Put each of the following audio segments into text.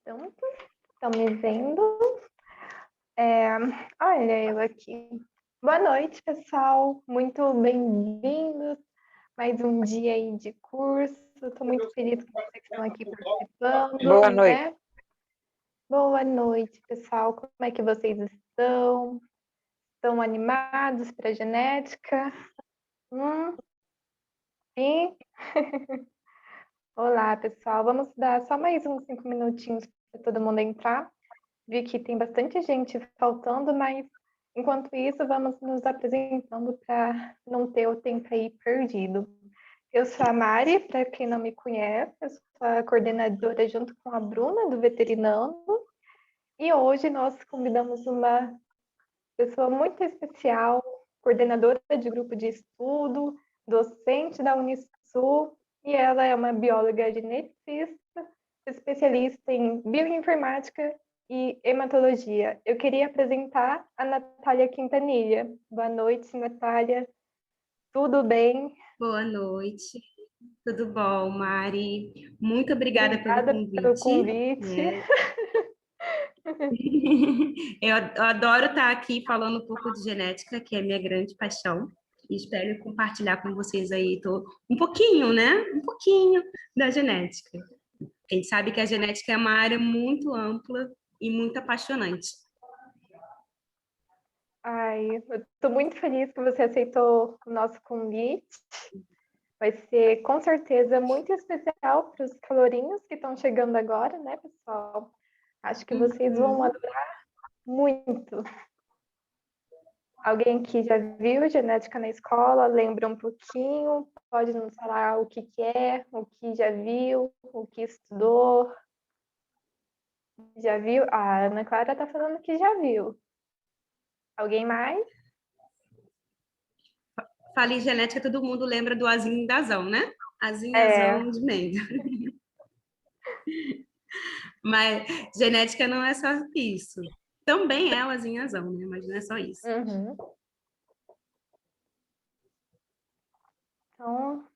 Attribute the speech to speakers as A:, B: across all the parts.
A: Então, estão me vendo? Olha eu aqui. Boa noite, pessoal. Muito bem-vindos. Mais um dia aí de curso. Estou muito feliz que vocês estão aqui participando,
B: Boa noite.
A: né? Boa noite, pessoal. Como é que vocês estão? Estão animados para a genética? Sim? Olá, pessoal. Vamos dar só mais uns 5 minutinhos para todo mundo entrar. Vi que tem bastante gente faltando, mas enquanto isso, vamos nos apresentando para não ter o tempo aí perdido. Eu sou a Mari, para quem não me conhece, eu sou a coordenadora junto com a Bruna, do Veterinando, e hoje nós convidamos uma pessoa muito especial, coordenadora de grupo de estudo, docente da Unisul, e ela é uma bióloga geneticista, especialista em bioinformática e hematologia. Eu queria apresentar a Natália Quintanilha. Boa noite, Natália. Tudo bem?
C: Boa noite. Tudo bom, Mari? Muito obrigada pelo
A: Obrigada pelo convite.
C: Eu adoro estar aqui falando um pouco de genética, que é minha grande paixão. E espero compartilhar com vocês aí um pouquinho, né? Um pouquinho da genética. A gente sabe que a genética é uma área muito ampla e muito apaixonante.
A: Ai, eu estou muito feliz que você aceitou o nosso convite. Vai ser, com certeza, muito especial para os calorinhos que estão chegando agora, né, pessoal? Acho que vocês vão adorar muito. Alguém que já viu genética na escola, lembra um pouquinho, pode nos falar o que é, o que já viu, o que estudou. Já viu? A Ana Clara está falando que já viu. Alguém mais?
C: Falei genética, todo mundo lembra do azinho da Zão, né? Azinhazão de Mendel. Mas genética não é só isso. Também é o azinhazão, né? Mas não é só isso.
A: Uhum. Então,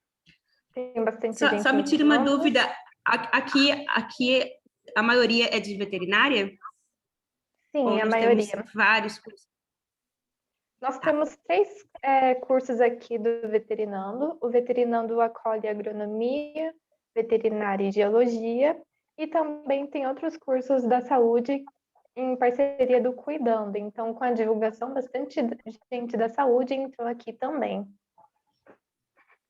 A: tem bastante gente
C: Só me tira uma
A: entrando.
C: dúvida. Aqui a maioria é de veterinária?
A: Sim,
C: Ou
A: a
C: nós
A: maioria.
C: temos vários cursos?
A: Nós temos 3 cursos aqui do Veterinando. O Veterinando acolhe agronomia, veterinária e geologia, e também tem outros cursos da saúde em parceria do Cuidando. Então, com a divulgação, bastante gente da saúde entrou aqui também.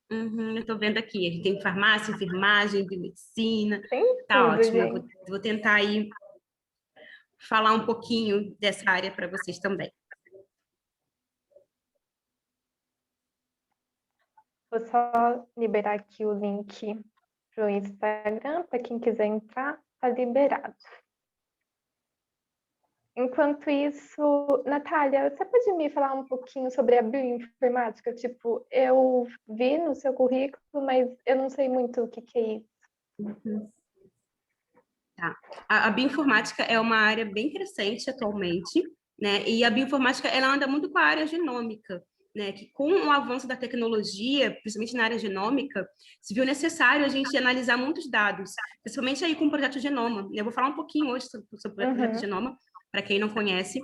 C: Eu estou vendo aqui. A gente tem farmácia, enfermagem, biomedicina.
A: Tem
C: Tá
A: tudo,
C: ótimo.
A: gente.
C: Vou tentar aí falar um pouquinho dessa área para vocês também.
A: Vou só liberar aqui o link para o Instagram, para quem quiser entrar, está liberado. Enquanto isso, Natália, você pode me falar um pouquinho sobre a bioinformática? Tipo, eu vi no seu currículo, mas eu não sei muito o que é isso.
C: Tá. A bioinformática é uma área bem crescente atualmente, né? E a bioinformática ela anda muito com a área genômica, né? Que com o avanço da tecnologia, principalmente na área genômica, se viu necessário a gente analisar muitos dados, principalmente aí com o projeto Genoma. Eu vou falar um pouquinho hoje sobre o projeto Genoma, para quem não conhece.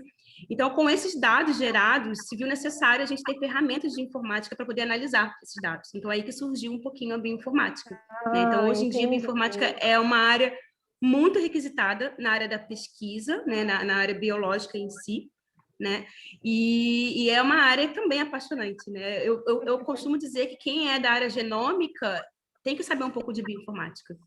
C: Então, com esses dados gerados, se viu necessário a gente ter ferramentas de informática para poder analisar esses dados. Então, aí que surgiu um pouquinho a bioinformática. Né? Então, hoje em dia, a bioinformática é uma área muito requisitada na área da pesquisa, né? na área biológica em si, né? E é uma área também apaixonante, né? Eu costumo dizer que quem é da área genômica tem que saber um pouco de bioinformática.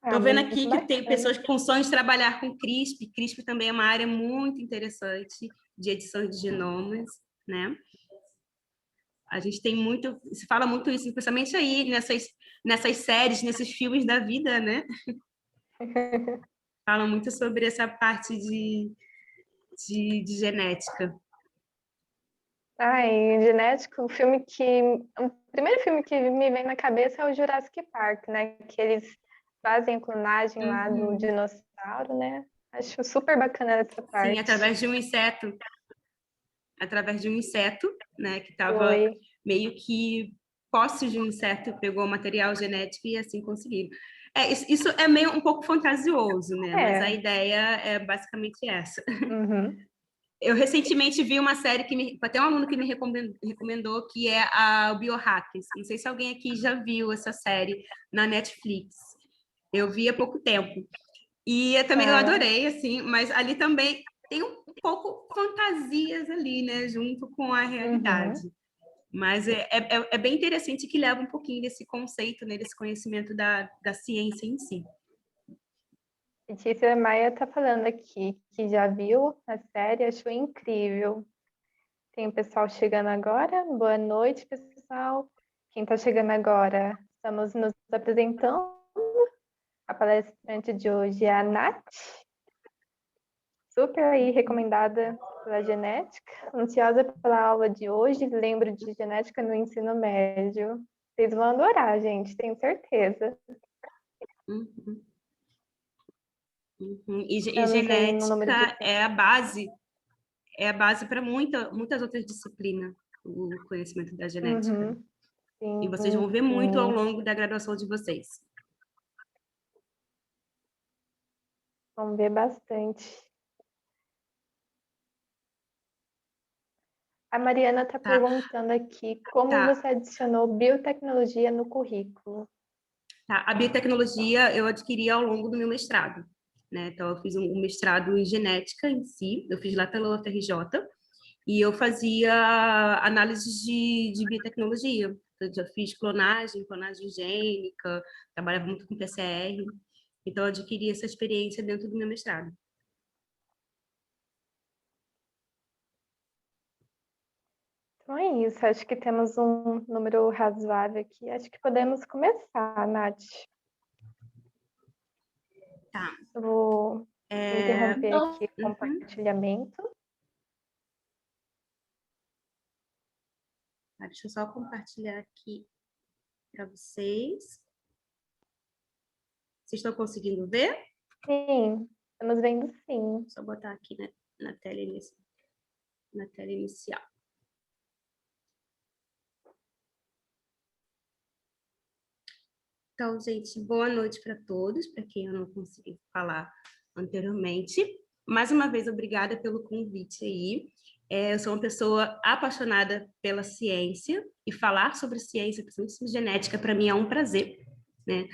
C: Estou vendo aqui que tem pessoas com sonhos de trabalhar com CRISPR. CRISPR também é uma área muito interessante de edição de genomas, né? A gente tem muito, se fala muito isso, especialmente aí nessas séries, nesses filmes da vida, né? Falam muito sobre essa parte de genética.
A: Ai, genética, o primeiro filme que me vem na cabeça é o Jurassic Park, né? Que eles fazem a clonagem lá do dinossauro, né? Acho super bacana essa parte.
C: Sim, através de um inseto, né? Que estava meio que postes de um inseto pegou o material genético e assim conseguiram. Isso é meio um pouco fantasioso, né? Mas a ideia é basicamente essa.
A: Uhum.
C: Eu recentemente vi uma série até um aluno que me recomendou, que é o Biohackers. Não sei se alguém aqui já viu essa série na Netflix. Eu vi há pouco tempo. E eu adorei, assim, mas ali também tem um pouco fantasias ali, né? Junto com a realidade.
A: Uhum.
C: Mas é bem interessante que leva um pouquinho desse conceito, né? Desse conhecimento da ciência em si.
A: Letícia Maia está falando aqui que já viu a série, achou incrível. Tem o pessoal chegando agora. Boa noite, pessoal. Quem está chegando agora, estamos nos apresentando. A palestrante de hoje é a Nath. Super aí recomendada pela genética. Ansiosa pela aula de hoje. Lembro de genética no ensino médio. Vocês vão adorar, gente, tenho certeza.
C: Uhum. Uhum. E
A: Estamos aí no número de...
C: genética é a base para muitas outras disciplinas, o conhecimento da genética.
A: Uhum. Sim,
C: E vocês vão ver muito ao
A: sim.
C: longo da graduação de vocês.
A: Vamos ver bastante. A Mariana está
C: Tá,
A: perguntando aqui como
C: tá,
A: você adicionou biotecnologia no currículo.
C: tá. A biotecnologia eu adquiri ao longo do meu mestrado, né? Então, eu fiz um mestrado em genética em si, eu fiz lá pela UFRJ, e eu fazia análise de biotecnologia. Eu já fiz clonagem gênica, trabalhava muito com PCR, então eu adquiri essa experiência dentro do meu mestrado.
A: Então é isso, acho que temos um número razoável aqui. Acho que podemos começar, Nath.
C: Tá.
A: Eu vou interromper aqui o compartilhamento.
C: Deixa eu só compartilhar aqui para vocês. Vocês estão conseguindo ver?
A: Sim, estamos vendo sim.
C: Só botar aqui na tela inicial. Então, gente, boa noite para todos, para quem eu não consegui falar anteriormente. Mais uma vez, obrigada pelo convite aí. Eu sou uma pessoa apaixonada pela ciência e falar sobre ciência, principalmente sobre genética, para mim é um prazer, né?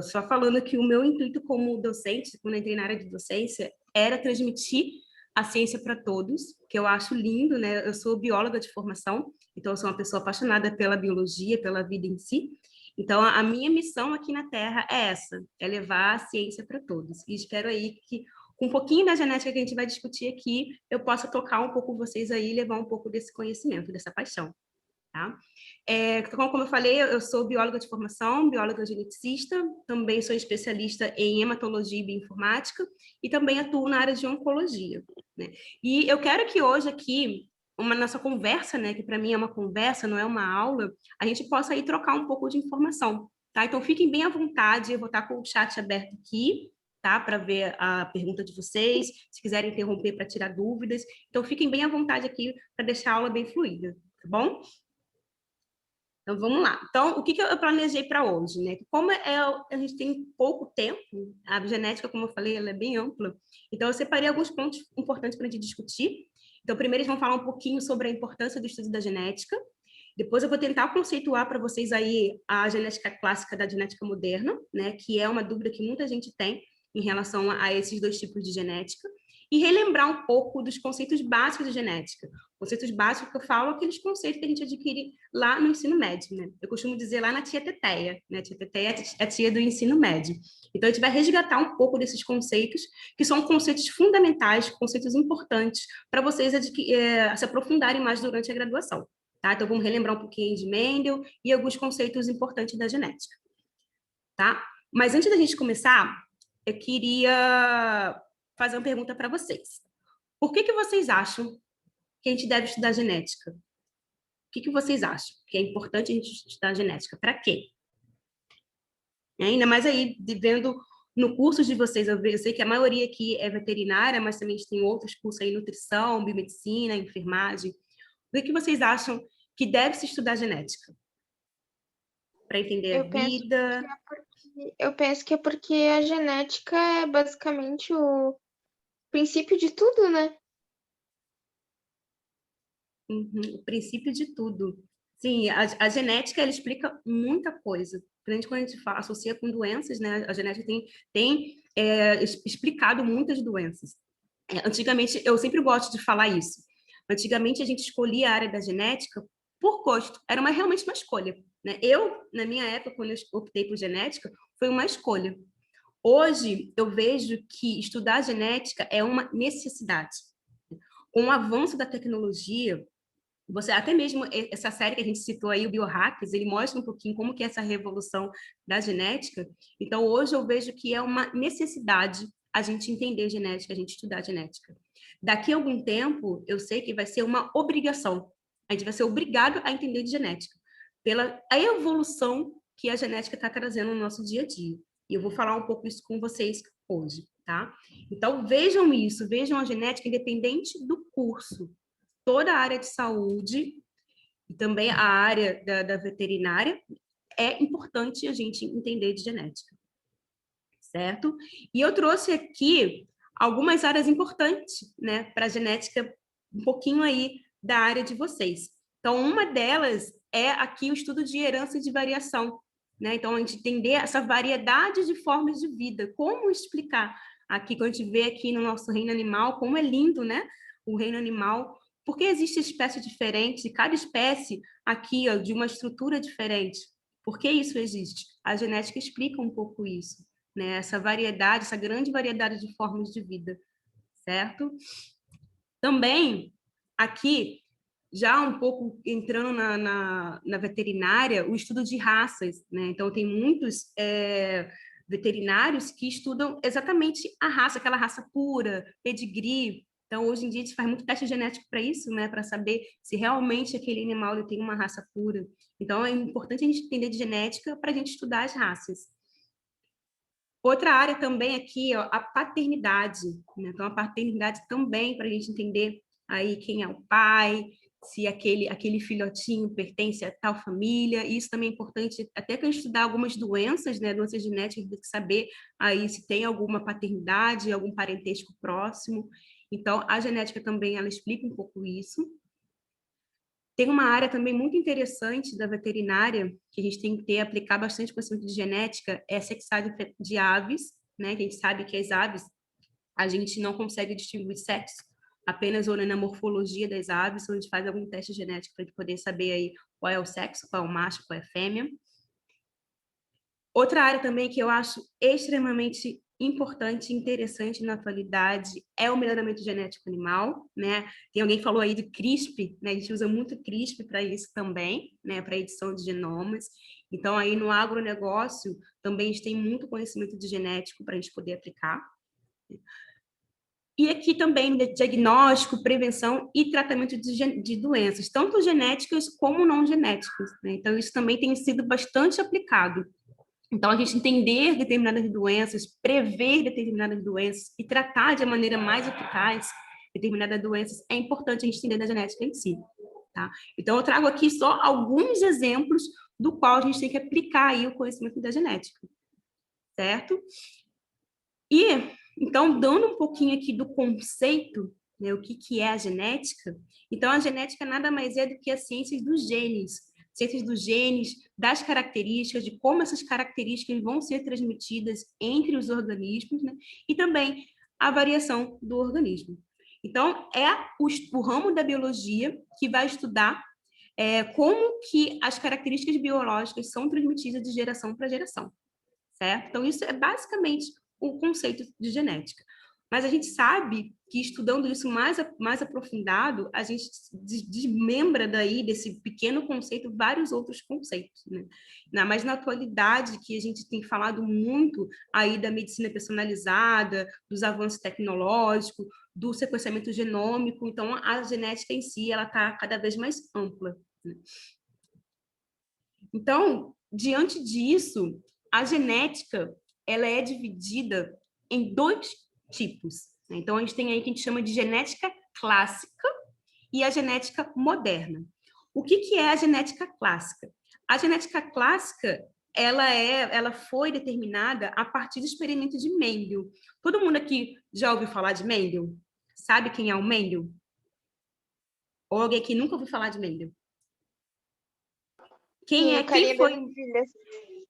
C: Só falando que o meu intuito como docente, quando entrei na área de docência, era transmitir a ciência para todos, que eu acho lindo, né? Eu sou bióloga de formação, então eu sou uma pessoa apaixonada pela biologia, pela vida em si. Então, a minha missão aqui na Terra é essa, é levar a ciência para todos. E espero aí que, com um pouquinho da genética que a gente vai discutir aqui, eu possa tocar um pouco vocês aí e levar um pouco desse conhecimento, dessa paixão. Tá? Como eu falei, eu sou bióloga de formação, bióloga geneticista, também sou especialista em hematologia e bioinformática e também atuo na área de oncologia, né? E eu quero que hoje aqui, uma nossa conversa, né, que para mim é uma conversa, não é uma aula, a gente possa aí trocar um pouco de informação, tá? Então fiquem bem à vontade, eu vou estar com o chat aberto aqui, tá? Para ver a pergunta de vocês, se quiserem interromper para tirar dúvidas. Então fiquem bem à vontade aqui para deixar a aula bem fluida, tá bom? Então, vamos lá. Então, o que eu planejei para hoje, né? Como a gente tem pouco tempo, a genética, como eu falei, ela é bem ampla, então eu separei alguns pontos importantes para a gente discutir. Então, primeiro eles vão falar um pouquinho sobre a importância do estudo da genética, depois eu vou tentar conceituar para vocês aí a genética clássica da genética moderna, né? Que é uma dúvida que muita gente tem em relação a esses dois tipos de genética, e relembrar um pouco dos conceitos básicos de genética. Conceitos básicos que eu falo, aqueles conceitos que a gente adquire lá no ensino médio, né? Eu costumo dizer lá na tia Teteia, né? A tia Teteia é a tia do ensino médio. Então, a gente vai resgatar um pouco desses conceitos, que são conceitos fundamentais, conceitos importantes, para vocês se aprofundarem mais durante a graduação. Tá? Então, vamos relembrar um pouquinho de Mendel e alguns conceitos importantes da genética. Tá? Mas antes da gente começar, eu queria fazer uma pergunta para vocês. Por que vocês acham que a gente deve estudar genética? O que vocês acham que é importante a gente estudar genética? Para quê? Ainda mais aí, vendo no curso de vocês, eu sei que a maioria aqui é veterinária, mas também tem outros cursos aí, nutrição, biomedicina, enfermagem. Por que vocês acham que deve se estudar genética? para entender a
B: Eu penso
C: vida.
B: eu penso que é porque a genética é basicamente o princípio de tudo, né?
C: Uhum, o princípio de tudo. Sim, a genética, ela explica muita coisa. Principalmente quando a gente fala, associa com doenças, né? A genética tem explicado muitas doenças. Antigamente, eu sempre gosto de falar isso. Antigamente, a gente escolhia a área da genética por gosto. Era realmente uma escolha, né? Eu, na minha época, quando eu optei por genética, foi uma escolha. Hoje, eu vejo que estudar genética é uma necessidade. Com o avanço da tecnologia, você até mesmo essa série que a gente citou aí, o Biohackers, ele mostra um pouquinho como que é essa revolução da genética. Então, hoje eu vejo que é uma necessidade a gente entender genética, a gente estudar genética. Daqui a algum tempo, eu sei que vai ser uma obrigação. A gente vai ser obrigado a entender de genética, pela a evolução que a genética está trazendo no nosso dia a dia. E eu vou falar um pouco isso com vocês hoje, tá? Então, vejam isso, vejam a genética independente do curso. Toda a área de saúde e também a área da veterinária, é importante a gente entender de genética, certo? E eu trouxe aqui algumas áreas importantes, né, para a genética, um pouquinho aí da área de vocês. Então, uma delas é aqui o estudo de herança e de variação, né? Então, a gente entender essa variedade de formas de vida, como explicar aqui, quando a gente vê aqui no nosso reino animal, como é lindo, né? O reino animal, porque existe espécies diferentes, e cada espécie aqui, ó, de uma estrutura diferente. Por que isso existe? A genética explica um pouco isso, né? Essa variedade, essa grande variedade de formas de vida, certo? Também, aqui, já um pouco entrando na veterinária, o estudo de raças, né? Então, tem muitos veterinários que estudam exatamente a raça, aquela raça pura, pedigree. Então, hoje em dia, a gente faz muito teste genético para isso, né? Para saber se realmente aquele animal ele tem uma raça pura. Então, é importante a gente entender de genética para a gente estudar as raças. Outra área também aqui, ó, a paternidade, né? Então, a paternidade também, para a gente entender aí quem é o pai, se aquele filhotinho pertence a tal família. Isso também é importante, até para estudar algumas doenças, né? Doenças genéticas, tem que saber aí se tem alguma paternidade, algum parentesco próximo. Então, a genética também, ela explica um pouco isso. Tem uma área também muito interessante da veterinária, que a gente tem que aplicar bastante conhecimento de genética, é a sexagem de aves, né? Que a gente sabe que as aves, a gente não consegue distinguir sexo, apenas olhando a morfologia das aves, então a gente faz algum teste genético para poder saber aí qual é o sexo, qual é o macho, qual é a fêmea. Outra área também que eu acho extremamente importante e interessante na atualidade é o melhoramento genético animal, né? Tem alguém que falou aí de CRISPR, né? A gente usa muito CRISPR para isso também, né? Para edição de genomas. Então, aí no agronegócio, também a gente tem muito conhecimento de genético para a gente poder aplicar. E aqui também diagnóstico, prevenção e tratamento de doenças, tanto genéticas como não genéticas, né? Então, isso também tem sido bastante aplicado. Então, a gente entender determinadas doenças, prever determinadas doenças e tratar de maneira mais eficaz determinadas doenças, é importante a gente entender da genética em si, tá? Então, eu trago aqui só alguns exemplos do qual a gente tem que aplicar aí o conhecimento da genética, certo? E, então, dando um pouquinho aqui do conceito, né, o que é a genética, então, a genética nada mais é do que as ciências dos genes, das características, de como essas características vão ser transmitidas entre os organismos, né? E também a variação do organismo. Então, é o ramo da biologia que vai estudar como que as características biológicas são transmitidas de geração para geração, certo? Então, isso é basicamente o conceito de genética. Mas a gente sabe que estudando isso mais aprofundado, a gente desmembra daí desse pequeno conceito vários outros conceitos, né? Mas na atualidade, que a gente tem falado muito aí da medicina personalizada, dos avanços tecnológicos, do sequenciamento genômico, então a genética em si ela está cada vez mais ampla, né? Então, diante disso, a genética ela é dividida em dois tipos, né? Então, a gente tem aí que a gente chama de genética clássica e a genética moderna. O que é a genética clássica? A genética clássica, ela foi determinada a partir do experimento de Mendel. Todo mundo aqui já ouviu falar de Mendel? Sabe quem é o Mendel? Ou alguém que nunca ouviu falar de Mendel? Quem foi?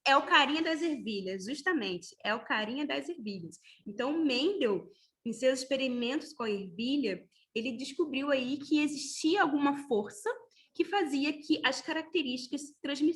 C: É o carinha das ervilhas, justamente. É o carinha das ervilhas. Então, Mendel, em seus experimentos com a ervilha, ele descobriu aí que existia alguma força que fazia que as características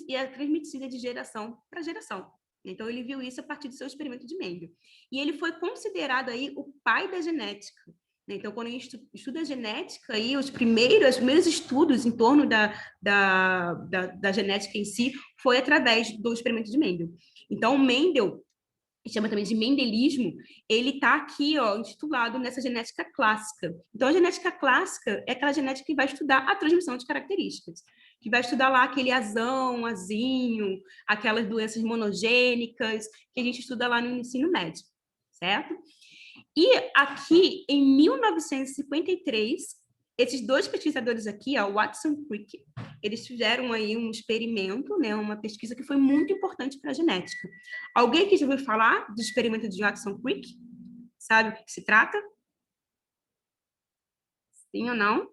C: eram transmitidas de geração para geração. Então, ele viu isso a partir do seu experimento de Mendel. E ele foi considerado aí o pai da genética. Então, quando a gente estuda a genética, aí, os primeiros estudos em torno da genética em si foi através do experimento de Mendel. Então, Mendel, que chama também de mendelismo, ele está aqui, ó, intitulado nessa genética clássica. Então, a genética clássica é aquela genética que vai estudar a transmissão de características, que vai estudar lá aquele azão, azinho, aquelas doenças monogênicas que a gente estuda lá no ensino médio, certo? E aqui, em 1953, esses dois pesquisadores aqui, ó, Watson Crick, eles fizeram aí um experimento, né, uma pesquisa que foi muito importante para a genética. Alguém aqui já ouviu falar do experimento de Watson Crick? Sabe o que se trata? Sim ou não?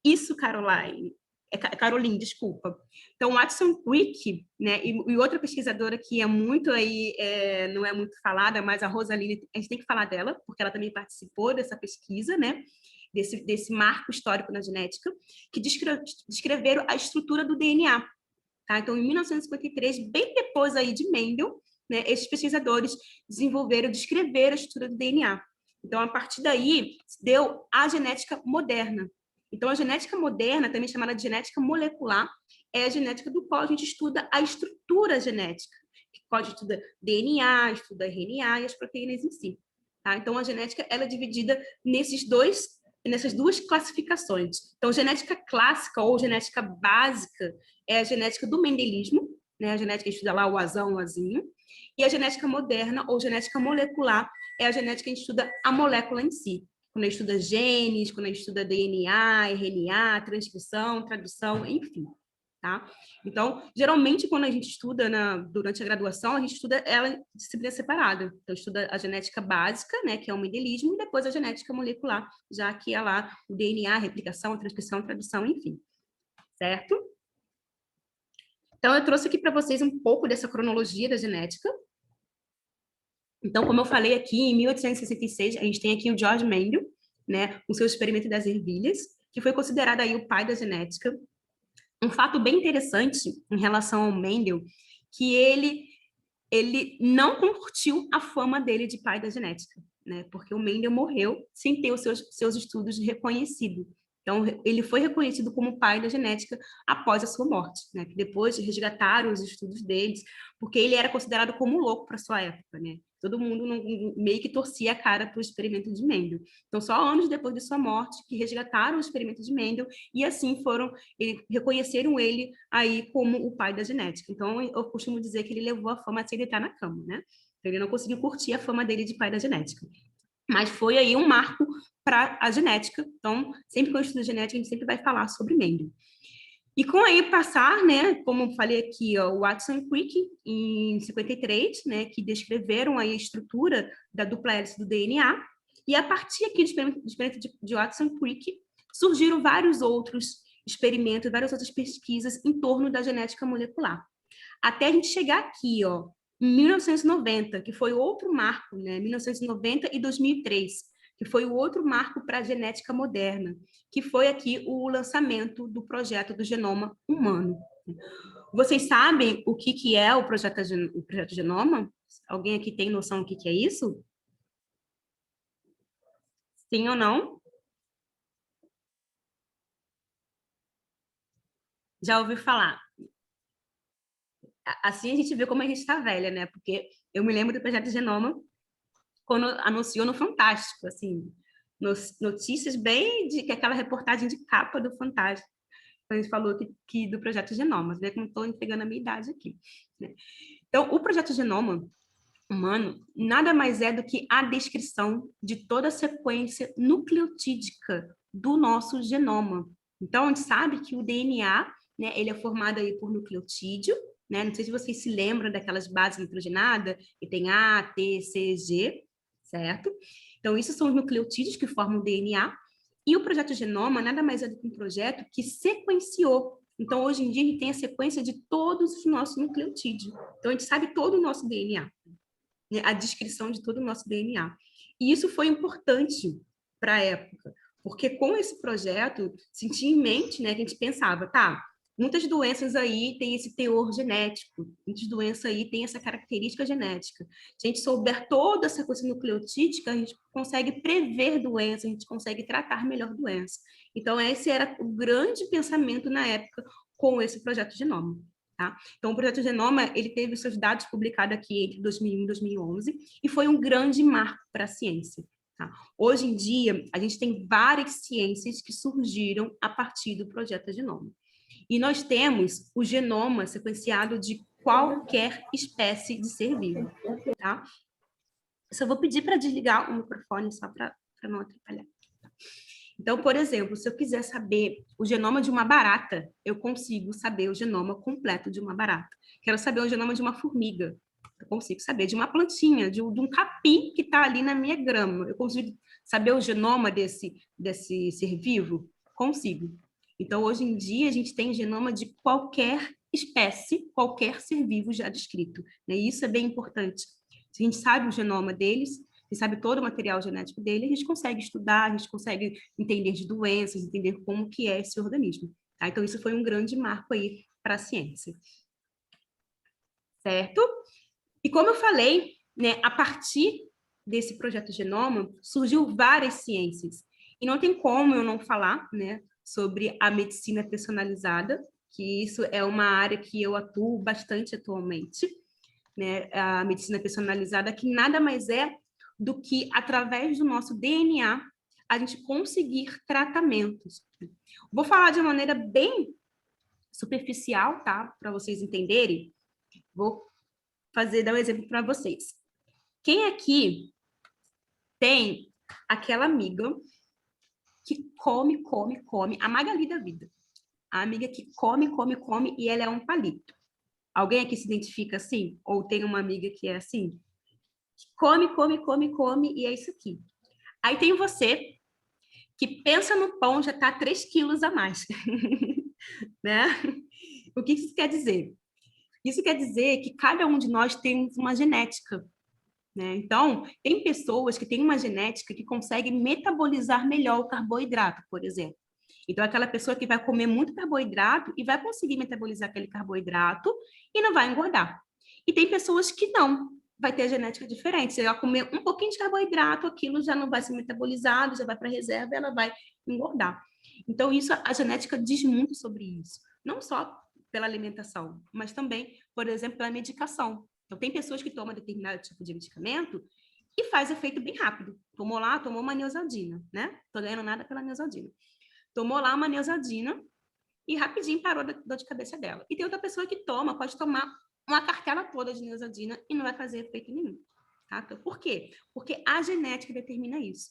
C: Isso, Caroline, desculpa. Então, Watson Crick, né, e outra pesquisadora que é muito aí, não é muito falada, mas a Rosaline, a gente tem que falar dela, porque ela também participou dessa pesquisa, né, desse marco histórico na genética, que descreveram a estrutura do DNA. Tá? Então, em 1953, bem depois aí de Mendel, né, esses pesquisadores descreveram a estrutura do DNA. Então, a partir daí, deu a genética moderna. Então, a genética moderna, também chamada de genética molecular, é a genética do qual a gente estuda a estrutura genética, que pode estudar DNA, estuda RNA e as proteínas em si. Tá? Então, a genética ela é dividida nessas duas classificações. Então, genética clássica ou genética básica é a genética do mendelismo, né? A genética que estuda lá o azão, o azinho, e a genética moderna ou genética molecular é a genética que a gente estuda a molécula em si. Quando a gente estuda genes, quando a gente estuda DNA, RNA, transcrição, tradução, enfim. Tá? Então, geralmente, quando a gente estuda durante a graduação, a gente estuda ela em disciplina separada. Então, estuda a genética básica, né, que é o mendelismo, e depois a genética molecular, já que é lá o DNA, a replicação, a transcrição, a tradução, enfim. Certo? Então, eu trouxe aqui para vocês um pouco dessa cronologia da genética. Então, como eu falei aqui, em 1866, a gente tem aqui o George Mendel, né, com seu experimento das ervilhas, que foi considerado aí o pai da genética. Um fato bem interessante em relação ao Mendel, que ele não curtiu a fama dele de pai da genética, né? Porque o Mendel morreu sem ter os seus estudos reconhecidos. Então, ele foi reconhecido como pai da genética após a sua morte, né? Que depois resgataram os estudos deles, porque ele era considerado como louco para sua época, né? Todo mundo meio que torcia a cara para o experimento de Mendel. Então, só anos depois de sua morte que resgataram o experimento de Mendel e assim reconheceram ele aí como o pai da genética. Então, eu costumo dizer que ele levou a fama sem deitar na cama, né? Ele não conseguiu curtir a fama dele de pai da genética. Mas foi aí um marco para a genética. Então, sempre que eu estudo genética, a gente sempre vai falar sobre Mendel. E com aí passar, né, como eu falei aqui, ó, o Watson e Crick, em 53, né, que descreveram aí a estrutura da dupla hélice do DNA, e a partir aqui do experimento de Watson e Crick, surgiram vários outros experimentos, várias outras pesquisas em torno da genética molecular. Até a gente chegar aqui, ó, em 1990, que foi outro marco, né, 1990 e 2003, que foi o outro marco para a genética moderna, que foi aqui o lançamento do projeto do genoma humano. Vocês sabem o que é o projeto Genoma? Alguém aqui tem noção do que é isso? Sim ou não? Já ouviu falar? Assim a gente vê como a gente está velha, né? Porque eu me lembro do projeto Genoma quando anunciou no Fantástico, assim, notícias bem de que aquela reportagem de capa do Fantástico. A gente falou que do projeto Genoma, vê como estou entregando a minha idade aqui. Né? Então, o projeto Genoma humano nada mais é do que a descrição de toda a sequência nucleotídica do nosso genoma. Então, a gente sabe que o DNA né? Ele é formado aí por nucleotídeo, né? Não sei se vocês se lembram daquelas bases nitrogenadas, que tem A, T, C, G, certo? Então, isso são os nucleotídeos que formam o DNA. E o Projeto Genoma nada mais é do que um projeto que sequenciou. Então, hoje em dia, a gente tem a sequência de todos os nossos nucleotídeos. Então, a gente sabe todo o nosso DNA, né? A descrição de todo o nosso DNA. E isso foi importante para a época, porque com esse projeto, se tinha em mente, né, que a gente pensava, tá, muitas doenças aí têm esse teor genético, muitas doenças aí têm essa característica genética. Se a gente souber toda essa coisa nucleotídica, a gente consegue prever doenças, a gente consegue tratar melhor doenças. Então, esse era o grande pensamento na época com esse projeto Genoma. Tá? Então, o Projeto Genoma, ele teve seus dados publicados aqui entre 2001 e 2011 e foi um grande marco para a ciência. Tá? Hoje em dia, a gente tem várias ciências que surgiram a partir do Projeto Genoma. E nós temos o genoma sequenciado de qualquer espécie de ser vivo. Tá? Só vou pedir para desligar o microfone, só para não atrapalhar. Então, por exemplo, se eu quiser saber o genoma de uma barata, eu consigo saber o genoma completo de uma barata. Quero saber o genoma de uma formiga, eu consigo saber de uma plantinha, de um capim que está ali na minha grama. Eu consigo saber o genoma desse ser vivo? Consigo. Então, hoje em dia, a gente tem genoma de qualquer espécie, qualquer ser vivo já descrito, né? E isso é bem importante. Se a gente sabe o genoma deles, e sabe todo o material genético dele, a gente consegue estudar, a gente consegue entender de doenças, entender como que é esse organismo. Tá? Então, isso foi um grande marco aí para a ciência. Certo? E como eu falei, né, a partir desse projeto Genoma, surgiu várias ciências. E não tem como eu não falar, né, sobre a medicina personalizada, que isso é uma área que eu atuo bastante atualmente, né, a medicina personalizada, que nada mais é do que, através do nosso DNA, a gente conseguir tratamentos. Vou falar de maneira bem superficial, tá? Para vocês entenderem. Vou dar um exemplo para vocês. Quem aqui tem aquela amiga que come, a Magali da vida? A amiga que come e ela é um palito. Alguém aqui se identifica assim? Ou tem uma amiga que é assim? Come e é isso aqui. Aí tem você que pensa no pão, já está 3 quilos a mais. Né? O que isso quer dizer? Isso quer dizer que cada um de nós tem uma genética. Né? Então, tem pessoas que têm uma genética que conseguem metabolizar melhor o carboidrato, por exemplo. Então, aquela pessoa que vai comer muito carboidrato e vai conseguir metabolizar aquele carboidrato e não vai engordar. E tem pessoas que não, vai ter a genética diferente. Se ela comer um pouquinho de carboidrato, aquilo já não vai ser metabolizado, já vai para a reserva e ela vai engordar. Então, isso, a genética diz muito sobre isso. Não só pela alimentação, mas também, por exemplo, pela medicação. Então, tem pessoas que tomam determinado tipo de medicamento e faz efeito bem rápido. Tomou uma Neosaldina, né? Tô ganhando nada pela Neosaldina. Tomou lá uma Neosaldina e rapidinho parou da dor de cabeça dela. E tem outra pessoa que pode tomar uma cartela toda de Neosaldina e não vai fazer efeito nenhum. Tá? Então, por quê? Porque a genética determina isso.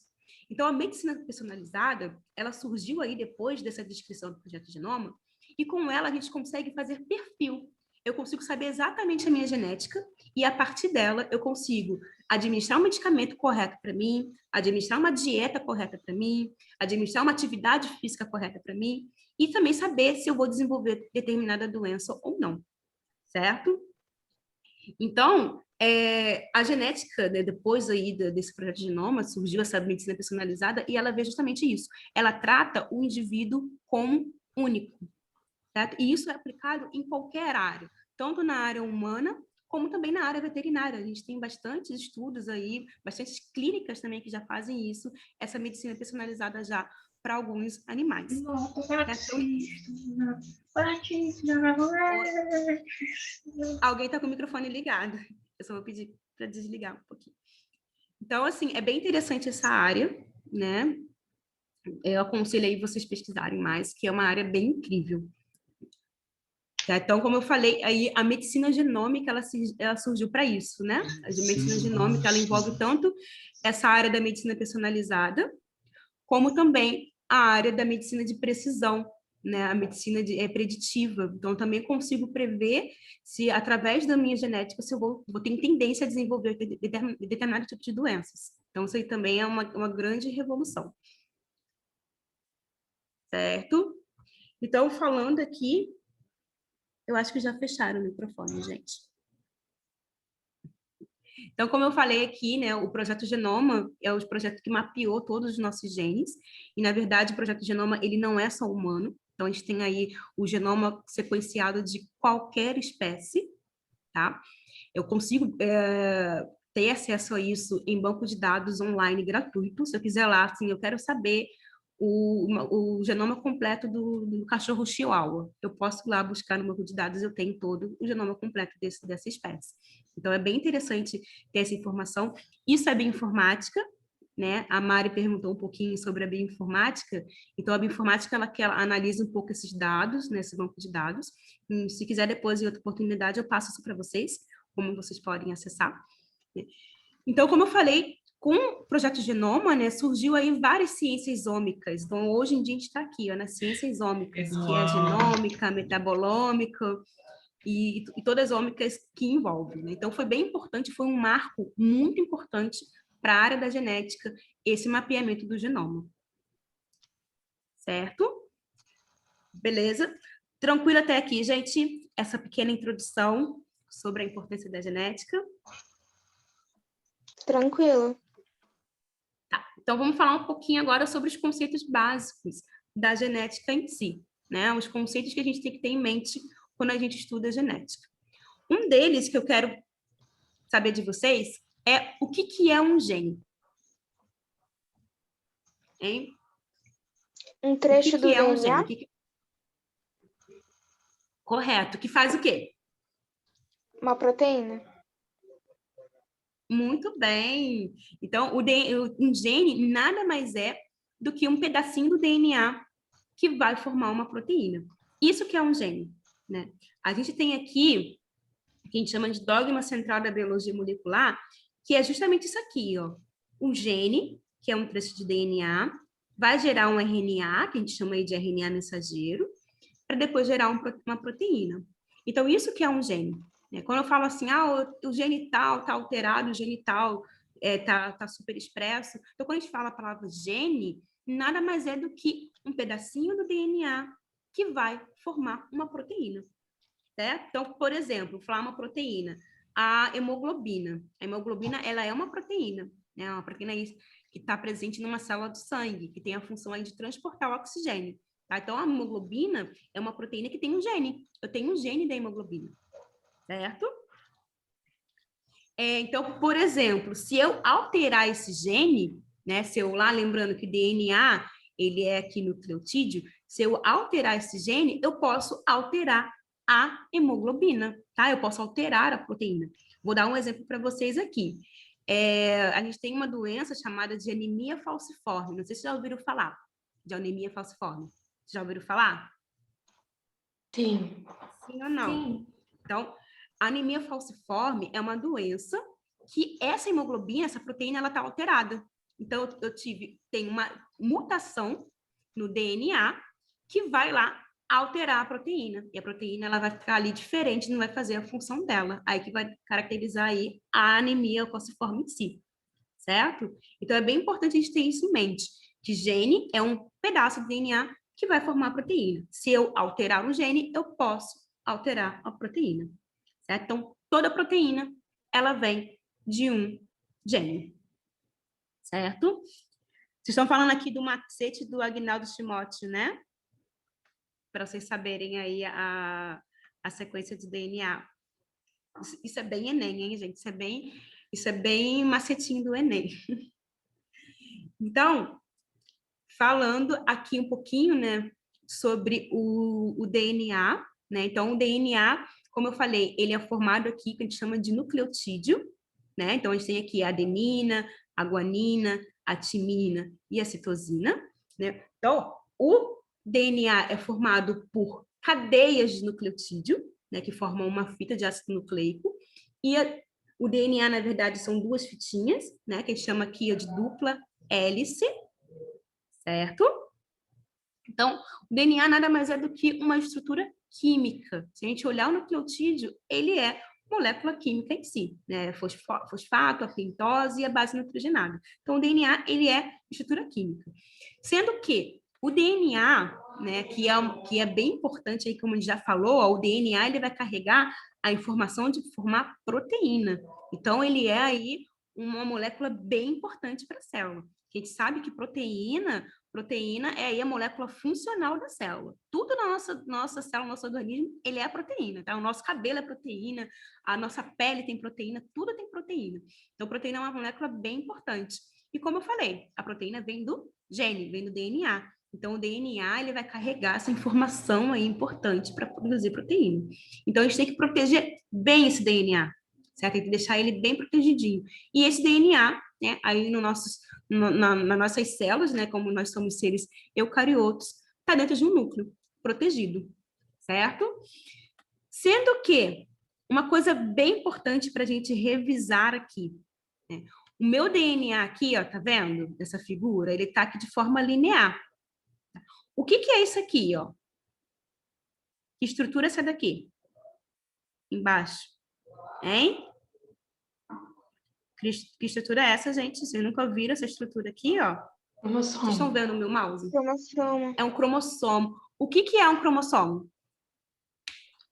C: Então, a medicina personalizada, ela surgiu aí depois dessa descrição do Projeto Genoma, e com ela a gente consegue fazer perfil. Eu consigo saber exatamente a minha genética e, a partir dela, eu consigo administrar um medicamento correto para mim, administrar uma dieta correta para mim, administrar uma atividade física correta para mim e também saber se eu vou desenvolver determinada doença ou não, certo? Então, a genética, né, depois aí desse projeto de Genoma, surgiu essa medicina personalizada e ela vê justamente isso. Ela trata o indivíduo como único. Certo? E isso é aplicado em qualquer área, tanto na área humana, como também na área veterinária. A gente tem bastantes estudos aí, bastantes clínicas também que já fazem isso, essa medicina personalizada já para alguns animais. Alguém está com o microfone ligado. Eu só vou pedir para desligar um pouquinho. Então, assim, é bem interessante essa área, né? Eu aconselho aí vocês pesquisarem mais, que é uma área bem incrível. Tá? Então, como eu falei, aí a medicina genômica ela surgiu para isso, né? A medicina genômica ela envolve tanto essa área da medicina personalizada, como também a área da medicina de precisão, né, a medicina é preditiva, então eu também consigo prever se, através da minha genética, se eu vou ter tendência a desenvolver determinado tipo de doenças. Então, isso aí também é uma grande revolução. Certo? Então, falando aqui, eu acho que já fecharam o microfone, gente. Então, como eu falei aqui, né, o Projeto Genoma é o projeto que mapeou todos os nossos genes, e, na verdade, o Projeto Genoma, ele não é só humano, então a gente tem aí o genoma sequenciado de qualquer espécie, tá? Eu consigo ter acesso a isso em banco de dados online gratuito, se eu quiser lá, assim, eu quero saber o genoma completo do cachorro chihuahua. Eu posso ir lá buscar no banco de dados, eu tenho todo o genoma completo dessa espécie. Então, é bem interessante ter essa informação. Isso é bioinformática, né? A Mari perguntou um pouquinho sobre a bioinformática. Então, a bioinformática, ela analisa um pouco esses dados, né, esse banco de dados. E, se quiser, depois, em outra oportunidade, eu passo isso para vocês, como vocês podem acessar. Então, como eu falei, com o Projeto Genoma, né, surgiu aí várias ciências ômicas. Então, hoje em dia, a gente está aqui, ó, nas ciências ômicas, que é a genômica, a metabolômica e todas as ômicas que envolvem, né? Então, foi bem importante, foi um marco muito importante para a área da genética, esse mapeamento do genoma. Certo? Beleza? Tranquilo até aqui, gente? Essa pequena introdução sobre a importância da genética.
B: Tranquilo.
C: Tá, então vamos falar um pouquinho agora sobre os conceitos básicos da genética em si, né? Os conceitos que a gente tem que ter em mente quando a gente estuda a genética. Um deles que eu quero saber de vocês é o que é um gene? Hein?
B: Um trecho do
C: é um
B: DNA?
C: gene? Correto. Que faz o quê?
B: Uma proteína.
C: Muito bem. Então, um gene nada mais é do que um pedacinho do DNA que vai formar uma proteína. Isso que é um gene, né? A gente tem aqui, que a gente chama de dogma central da biologia molecular, que é justamente isso aqui, ó. Um gene, que é um trecho de DNA, vai gerar um RNA, que a gente chama aí de RNA mensageiro, para depois gerar uma proteína. Então, isso que é um gene. Né? Quando eu falo assim, o gene tal está alterado, o gene tal tá super expresso. Então, quando a gente fala a palavra gene, nada mais é do que um pedacinho do DNA que vai formar uma proteína. Certo? Então, por exemplo, vou falar uma proteína, a hemoglobina. A hemoglobina, ela é uma proteína, né? Uma proteína que está presente numa célula do sangue, que tem a função aí de transportar o oxigênio. Tá? Então, a hemoglobina é uma proteína que tem um gene. Eu tenho um gene da hemoglobina, certo? Então, por exemplo, se eu alterar esse gene, né? Se eu lá, lembrando que DNA, ele é aqui nucleotídeo, se eu alterar esse gene, eu posso alterar a hemoglobina, tá? Eu posso alterar a proteína. Vou dar um exemplo para vocês aqui. A gente tem uma doença chamada de anemia falciforme. Não sei se já ouviram falar de anemia falciforme. Já ouviram falar?
A: Sim.
C: Sim ou não?
A: Sim.
C: Então, a anemia falciforme é uma doença que essa hemoglobina, essa proteína, ela está alterada. Então, tem uma mutação no DNA que vai lá alterar a proteína. E a proteína, ela vai ficar ali diferente, não vai fazer a função dela. Aí que vai caracterizar aí a anemia falciforme em si. Certo? Então, é bem importante a gente ter isso em mente, que gene é um pedaço de DNA que vai formar a proteína. Se eu alterar um gene, eu posso alterar a proteína. Certo? Então, toda proteína, ela vem de um gene. Certo? Vocês estão falando aqui do macete do Agnaldo Timóteo, né? Para vocês saberem aí a sequência de DNA. Isso é bem Enem, hein, gente? Isso é bem macetinho do Enem. Então, falando aqui um pouquinho, né, sobre o DNA, né? Então, o DNA, como eu falei, ele é formado aqui, que a gente chama de nucleotídeo, né? Então, a gente tem aqui a adenina, a guanina, a timina e a citosina, né? Então, o DNA é formado por cadeias de nucleotídeo, né, que formam uma fita de ácido nucleico, e o DNA, na verdade, são duas fitinhas, né, que a gente chama aqui de dupla hélice, certo? Então, o DNA nada mais é do que uma estrutura química. Se a gente olhar o nucleotídeo, ele é molécula química em si, né? Fosfato, a pentose e a base nitrogenada. Então, o DNA, ele é estrutura química. Sendo que o DNA, né, que é bem importante aí, como a gente já falou, ó, o DNA ele vai carregar a informação de formar proteína. Então, ele é aí uma molécula bem importante para a célula. A gente sabe que proteína é aí a molécula funcional da célula. Tudo na nossa célula, nosso organismo, ele é proteína, tá? O nosso cabelo é proteína, a nossa pele tem proteína, tudo tem proteína. Então, proteína é uma molécula bem importante. E como eu falei, a proteína vem do gene, vem do DNA. Então, o DNA ele vai carregar essa informação aí importante para produzir proteína. Então, a gente tem que proteger bem esse DNA, certo? Tem que deixar ele bem protegidinho. E esse DNA, né, aí no nas nossas células, né, como nós somos seres eucariotos, está dentro de um núcleo protegido, certo? Sendo que uma coisa bem importante para a gente revisar aqui, né? O meu DNA aqui, ó, tá vendo? Essa figura, ele tá aqui de forma linear. O que é isso aqui, ó? Que estrutura é essa daqui? Embaixo. Hein? Que estrutura é essa, gente? Vocês nunca viram essa estrutura aqui, ó?
D: Cromossomo.
C: Vocês estão vendo o meu mouse?
B: Cromossomo.
C: É um cromossomo. O que é um cromossomo?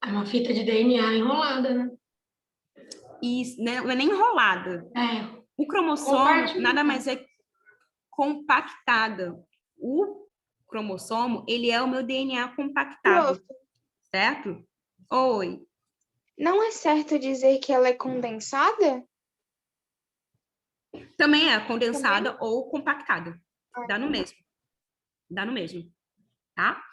D: É uma fita de DNA enrolada, né?
C: Isso, né? Não é nem enrolada.
D: É.
C: O cromossomo nada mais é compactada. O cromossomo, ele é o meu DNA compactado, certo? Oi.
B: Não é certo dizer que ela é condensada?
C: Também é condensada ou compactada. Dá no mesmo. Dá no mesmo, tá?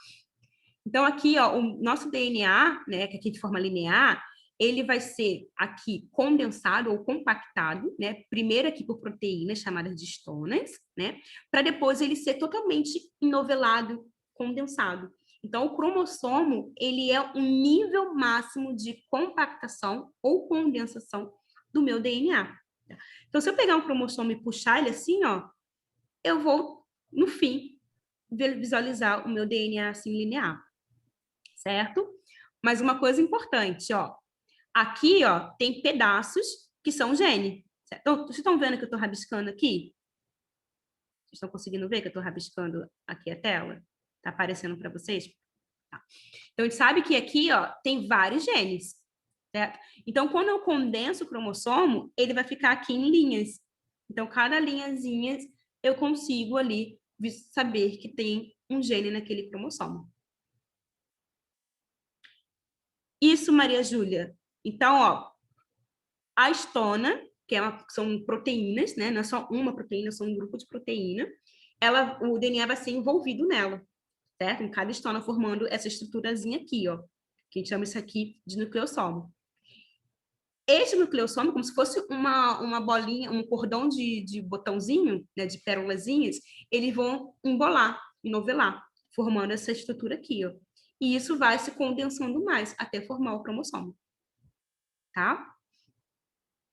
C: Então, aqui, ó, o nosso DNA, né, que aqui de forma linear, ele vai ser aqui condensado ou compactado, né? Primeiro aqui por proteínas chamadas de histonas, né? Para depois ele ser totalmente enovelado, condensado. Então, o cromossomo, ele é um nível máximo de compactação ou condensação do meu DNA. Então, se eu pegar um cromossomo e puxar ele assim, ó, eu vou, no fim, visualizar o meu DNA assim linear, certo? Mas uma coisa importante, ó, aqui, ó, tem pedaços que são gene. Certo? Então, vocês estão vendo que eu estou rabiscando aqui? Vocês estão conseguindo ver que eu estou rabiscando aqui a tela? Está aparecendo para vocês? Tá. Então, a gente sabe que aqui, ó, tem vários genes, certo? Então, quando eu condenso o cromossomo, ele vai ficar aqui em linhas. Então, cada linhazinha eu consigo ali saber que tem um gene naquele cromossomo. Isso, Maria Júlia. Então, ó, a histona, que são proteínas, né? Não é só uma proteína, são um grupo de proteína. O DNA vai ser envolvido nela, certo? Em cada histona formando essa estruturazinha aqui, ó. Que a gente chama isso aqui de nucleossomo. Este nucleossomo, como se fosse uma bolinha, um cordão de botãozinho, né? De pérolazinhas, eles vão embolar, enovelar, formando essa estrutura aqui, ó. E isso vai se condensando mais até formar o cromossomo. Tá?